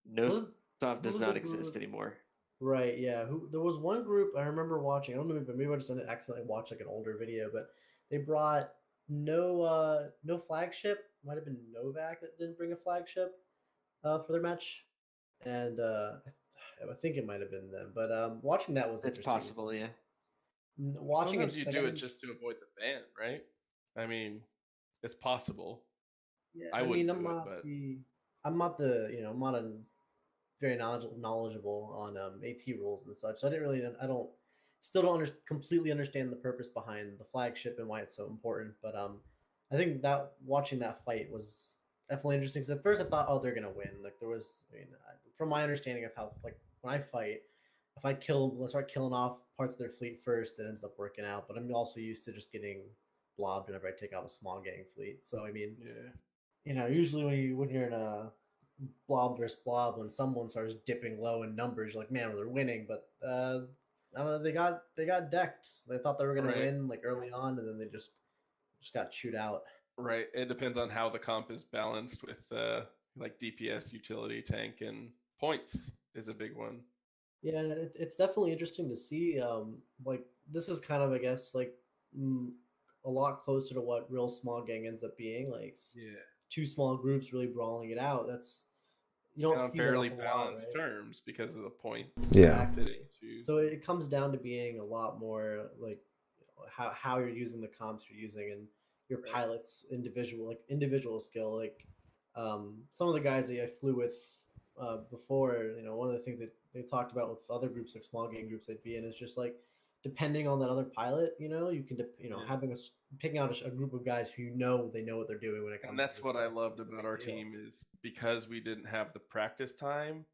What Nosov who does was the not exist group? anymore. Right, yeah. Who there was one group I remember watching. I don't know, but maybe I just accidentally watched like an older video. But they brought no flagship. Might have been Novak that didn't bring a flagship for their match, and I think it might have been them. But watching that was It's interesting. possible, yeah. Watching Sometimes it you like I do it didn't. just to avoid the ban, right? I mean, it's possible. Yeah, I I mean wouldn't do it, but I'm not the I'm not a very knowledgeable on AT rules and such. So I didn't really, I don't, still don't completely understand the purpose behind the flagship and why it's so important. But I think that watching that fight was definitely interesting. Because at first I thought, oh, they're gonna win. Like there was, from my understanding of how like when I fight, if I kill, let's start killing off parts of their fleet first, it ends up working out. But I'm also used to just getting blobbed whenever I take out a small gang fleet. So I mean, yeah. usually when you're in a blob versus blob, when someone starts dipping low in numbers, you're like, man, they're winning, but I don't know, they got decked. They thought they were gonna Right. win like early on, and then they just got chewed out. Right. It depends on how the comp is balanced with like DPS, utility, tank, and points is a big one. Yeah, and it's definitely interesting to see. Like this is kind of, I guess, like mm, a lot closer to what real small gang ends up being. Like Yeah. two small groups really brawling it out. That's you And don't on see that a fairly whole lot, balanced right? terms because of the points Yeah. Exactly. pitting issues. So it comes down to being a lot more like how you're using the comps you're using and your Right. pilot's individual skill. Like some of the guys that I flew with before, one of the things that they talked about with other groups, like small game groups they'd be in, is just like depending on that other pilot, you can Yeah. having picking out a group of guys who they know what they're doing when it And comes to that's this what I stuff. loved It's a about big our deal. team is because we didn't have the practice time,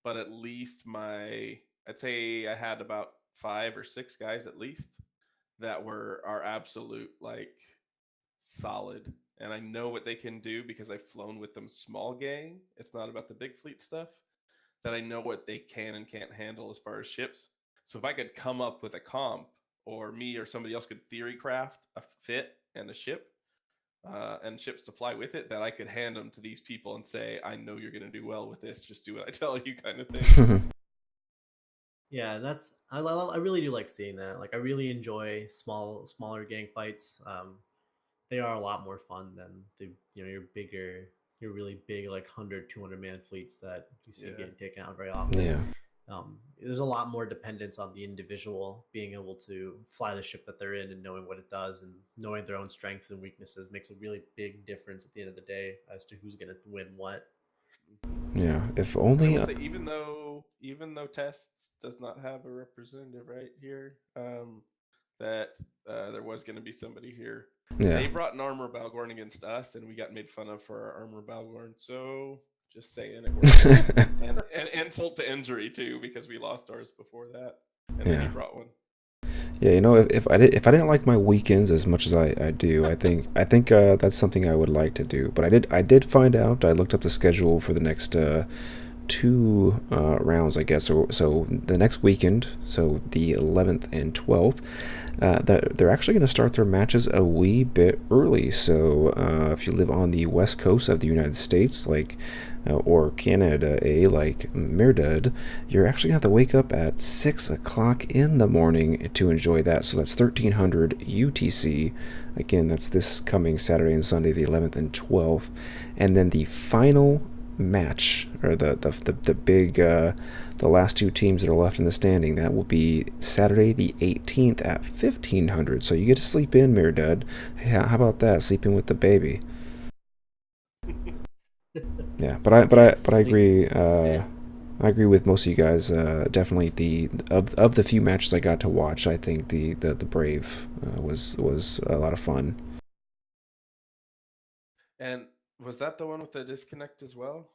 but at least I'd say I had about 5 or 6 guys at least that were our absolute like solid. And I know what they can do because I've flown with them small gang. It's not about the big fleet stuff. That I know what they can and can't handle as far as ships. So if I could come up with a comp, or me or somebody else could theory craft a fit and a ship, and ships to fly with it, that I could hand them to these people and say, I know you're going to do well with this. Just do what I tell you, kind of thing. Yeah, I really do like seeing that. Like I really enjoy smaller gang fights. They are a lot more fun than your bigger, your really big like 100, 200 man fleets that you see Yeah. getting taken out very often. Yeah. There's a lot more dependence on the individual being able to fly the ship that they're in and knowing what it does and knowing their own strengths and weaknesses makes a really big difference at the end of the day as to who's going to win what. Yeah. If I only. will say, even though Tests does not have a representative right here, that there was going to be somebody here. Yeah. They brought an armor Balgorn against us, and we got made fun of for our armor Balgorn. So just saying, it worked. and insult to injury too, because we lost ours before that, and then he Yeah. brought one. Yeah, if I didn't like my weekends as much as I do, I think that's something I would like to do. But I did find out. I looked up the schedule for the next two rounds, I guess. So the next weekend, so the 11th and 12th, that they're actually going to start their matches a wee bit early. So if you live on the west coast of the United States, like or Canada, like Mirdad, you're actually going to have to wake up at 6 o'clock in the morning to enjoy that. So that's 1300 UTC. Again, that's this coming Saturday and Sunday, the 11th and 12th. And then the final match, or the big the last two teams that are left in the standing, that will be Saturday the 18th at 1500. So you get to sleep in, Mirdad. Hey, how about that? Sleeping with the baby. Yeah, but I agree. I agree with most of you guys. Definitely of the few matches I got to watch, I think the Brave was a lot of fun. And was that the one with the disconnect as well?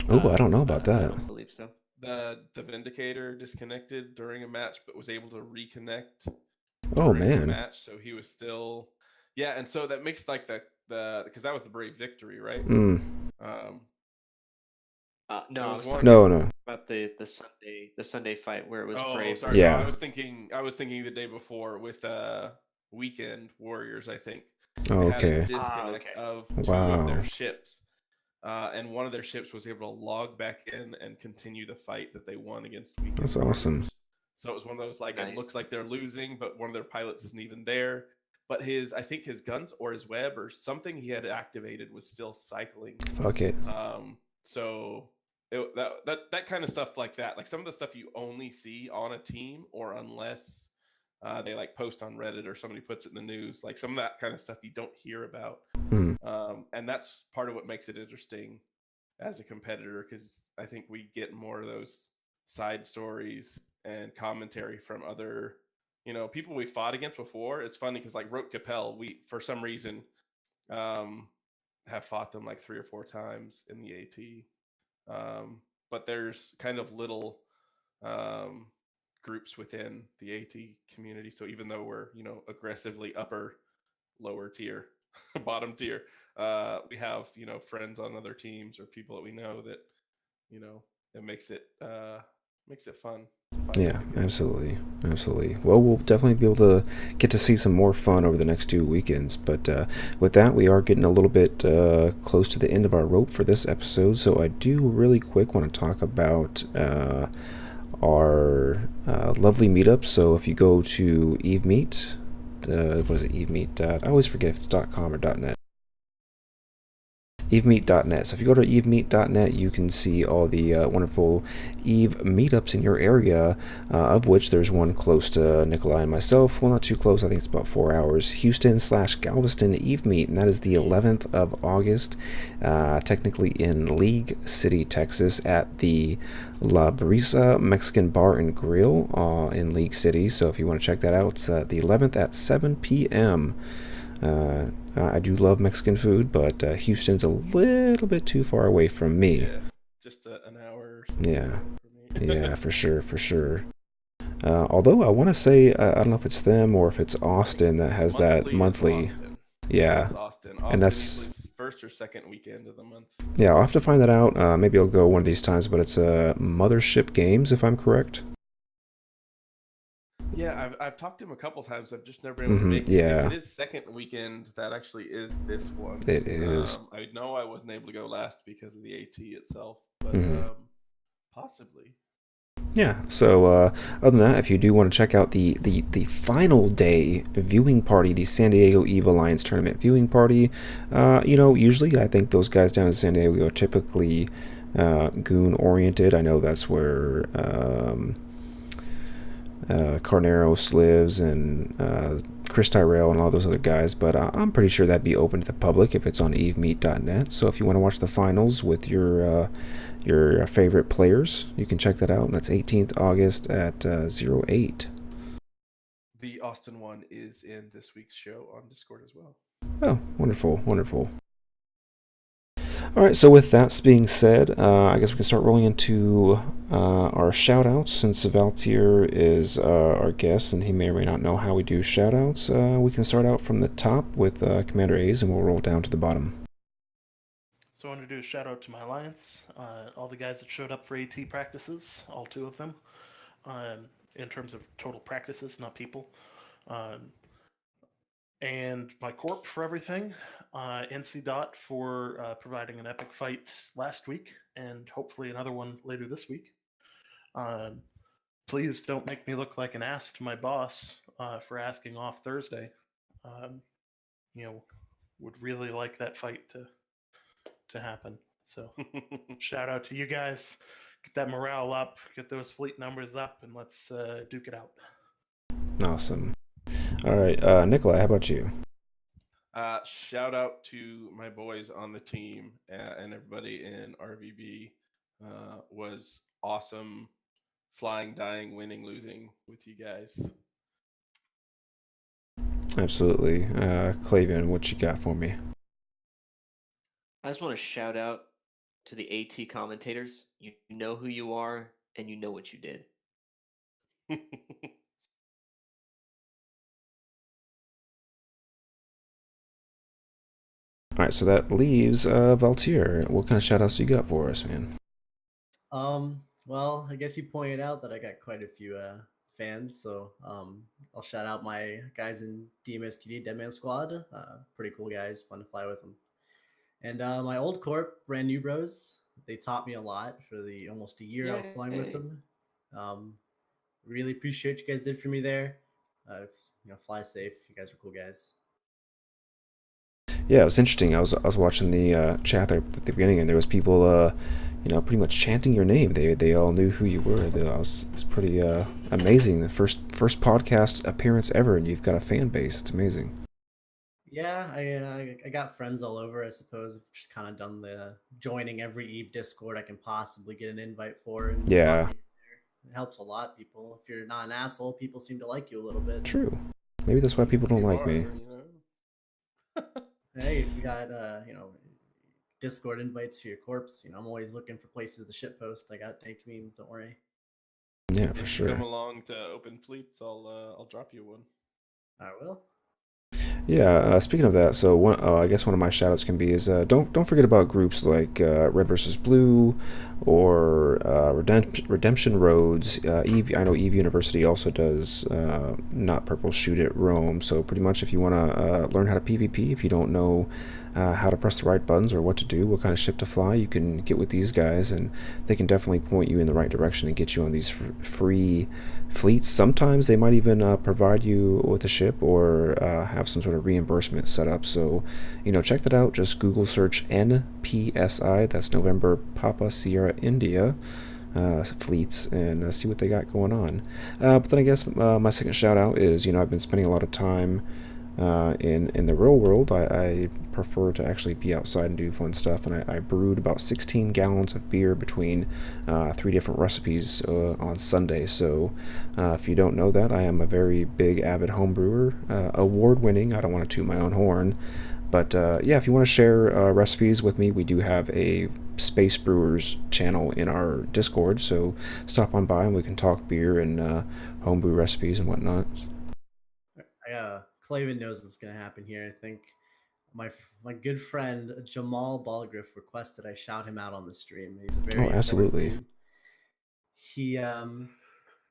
Oh, I don't know about that. I don't believe so. The Vindicator disconnected during a match, but was able to reconnect Oh during the man. match, so he was still, yeah. And so that makes like the because that was the Brave victory, right? Mm. No, I was one- talking No. about the Sunday fight where it was Oh, Brave. sorry. Yeah. So I was thinking the day before with Weekend Warriors, I think. Oh, They had a okay. disconnect okay. of two Wow. of their ships. And one of their ships was able to log back in and continue the fight that they won against Weekend That's Warriors. awesome. So it was one of those, like, Nice. it looks like they're losing, but one of their pilots isn't even there. But I think his guns or his web or something he had activated was still cycling. Fuck it. So that kind of stuff like that, like some of the stuff you only see on a team, or unless they like post on Reddit or somebody puts it in the news, like some of that kind of stuff you don't hear about. And that's part of what makes it interesting as a competitor, because I think we get more of those side stories and commentary from other, people we fought against before. It's funny because like Rote Capel, we for some reason have fought them like 3 or 4 times in the AT. But there's kind of little groups within the AT community. So even though we're, aggressively lower tier, bottom tier, we have, friends on other teams or people that we know that, it makes it fun. Yeah, absolutely. Well, we'll definitely be able to get to see some more fun over the next 2 weekends. But with that, we are getting a little bit close to the end of our rope for this episode. So I do really quick want to talk about our lovely meetups. So if you go to EveMeet, what is it? EveMeet. I always forget if it's .com or .net. evemeet.net. So if you go to evemeet.net, you can see all the wonderful Eve meetups in your area, of which there's one close to Nikolai and myself. Well, not too close. I think it's about 4 hours. Houston/Galveston Eve Meet, and that is the 11th of August, technically in League City, Texas, at the La Brisa Mexican Bar and Grill in League City. So if you want to check that out, it's the 11th at 7 p.m. I do love Mexican food, but Houston's a little bit too far away from me. Yeah, just an hour. Yeah, for sure. Although I want to say, I don't know if it's them or if it's Austin that has that monthly. Yeah, Austin. And that's first or second weekend of the month. Yeah, I'll have to find that out. Maybe I'll go one of these times, but it's Mothership Games, if I'm correct. Yeah, I've talked to him a couple times. I've just never been able to make it. If Yeah, it is second weekend, that actually is this one. it is. I know I wasn't able to go last because of the AT itself, but Mhm. possibly. Yeah. So other than that, if you do want to check out the final day viewing party, the San Diego Eve Alliance tournament viewing party, usually I think those guys down in San Diego are typically goon oriented. I know that's where Carneros lives and Chris Tyrell and all those other guys, but I'm pretty sure that'd be open to the public if it's on evemeet.net. So if you want to watch the finals with your favorite players, you can check that out. That's 18th August at 08. The Austin one is in this week's show on Discord as well. Oh, wonderful, wonderful. All right, so with that being said, I guess we can start rolling into our shout-outs. Since Valtier is our guest and he may or may not know how we do shout-outs, we can start out from the top with Commander A's and we'll roll down to the bottom. So I want to do a shout out to my alliance, all the guys that showed up for AT practices, all 2 of them, in terms of total practices, not people. And my corp for everything, NC Dot for providing an epic fight last week, and hopefully another one later this week. Please don't make me look like an ass to my boss for asking off Thursday. Would really like that fight to happen. So shout out to you guys. Get that morale up, get those fleet numbers up, and let's duke it out. Awesome. All right, Nikolai, how about you? Shout out to my boys on the team and everybody in RVB. Was awesome flying, dying, winning, losing with you guys. Absolutely. Clavin, what you got for me? I just want to shout out to the AT commentators. You know who you are, and you know what you did. All right, so that leaves Valtier. What kind of shout-outs do you got for us, man? Well, I guess you pointed out that I got quite a few fans, so I'll shout out my guys in DMSQD Deadman Squad. Pretty cool guys, fun to fly with them. And my old corp, Brand New Bros, they taught me a lot for the almost a year out flying with them. Really appreciate what you guys did for me there. Fly safe. You guys are cool guys. Yeah, it was interesting. I was watching the chat there at the beginning, and there was people, pretty much chanting your name. They all knew who you were. It's pretty amazing. The first podcast appearance ever, and you've got a fan base. It's amazing. Yeah, I got friends all over. I suppose I've just kind of done the joining every Eve Discord I can possibly get an invite for. And Yeah. it helps a lot. People, if you're not an asshole, people seem to like you a little bit. True. Maybe that's why people don't like me. Hey, if you got Discord invites for your corpse, I'm always looking for places to shitpost. I got dank memes. Don't worry. Yeah, for if sure. you come along to open fleets, I'll drop you one. I will. Yeah, speaking of that, so I guess one of my shoutouts can be is don't forget about groups like Red versus Blue or Redemption Roads. I know Eve University also does Not Purple Shoot at Rome. So pretty much if you want to learn how to PvP, if you don't know how to press the right buttons or what to do, what kind of ship to fly, you can get with these guys and they can definitely point you in the right direction and get you on these free fleets. Sometimes they might even provide you with a ship or have some sort of reimbursement set up. So, check that out. Just Google search NPSI, that's November Papa Sierra India fleets, and see what they got going on. But then I guess my second shout out is, I've been spending a lot of time in the real world. I prefer to actually be outside and do fun stuff, and I brewed about 16 gallons of beer between 3 different recipes on Sunday. So if you don't know that, I am a very big avid home brewer, award-winning. I don't want to toot my own horn, but yeah, if you want to share recipes with me, we do have a Space Brewers channel in our Discord, so stop on by and we can talk beer and homebrew recipes and whatnot. Clavin knows what's gonna happen here. I think my good friend Jamal Balgriff requested I shout him out on the stream. He's a very absolutely. He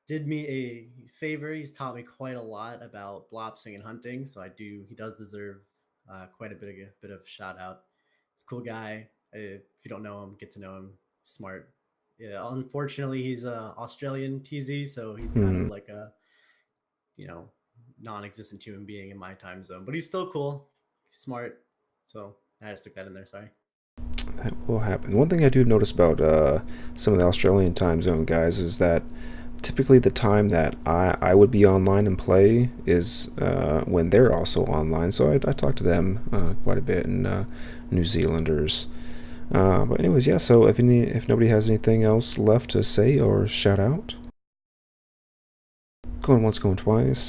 did me a favor. He's taught me quite a lot about blopsing and hunting, so he does deserve quite a bit of shout out. He's a cool guy. If you don't know him, get to know him. Smart. Yeah, unfortunately, he's a Australian TZ, so he's kind of like a you know non-existent human being in my time zone. But he's still cool. He's smart. So I had to stick that in there. Sorry. That will happen. One thing I do notice about some of the Australian time zone guys is that typically the time that I would be online and play is when they're also online. So I talk to them quite a bit, and New Zealanders. But anyways, yeah. So if nobody has anything else left to say or shout out, going once, going twice.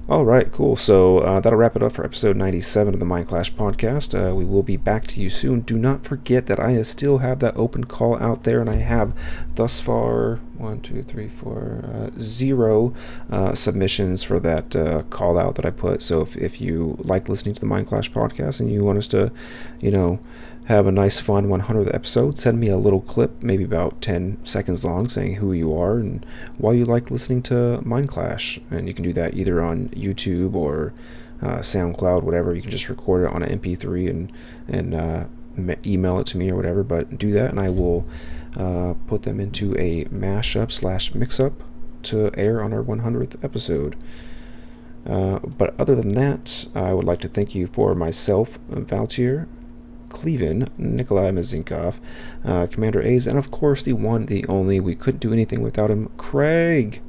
All right, cool. So that'll wrap it up for episode 97 of the Mind Clash podcast. We will be back to you soon. Do not forget that I still have that open call out there, and I have thus far 0 submissions for that call out that I put. So if you like listening to the Mind Clash podcast and you want us to, have a nice, fun 100th episode, send me a little clip, maybe about 10 seconds long, saying who you are and why you like listening to Mind Clash. And you can do that either on YouTube or SoundCloud, whatever. You can just record it on an MP3 and email it to me or whatever. But do that, and I will put them into a mashup / mix-up to air on our 100th episode. But other than that, I would like to thank you for myself, Valtier, Cleven, Nikolai Mazinkov, Commander A's, and of course the one, the only, we couldn't do anything without him, Craig.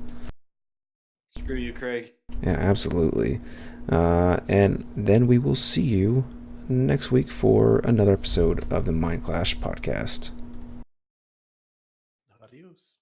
Screw you, Craig. Yeah, absolutely. And then we will see you next week for another episode of the Mind Clash podcast. Adios.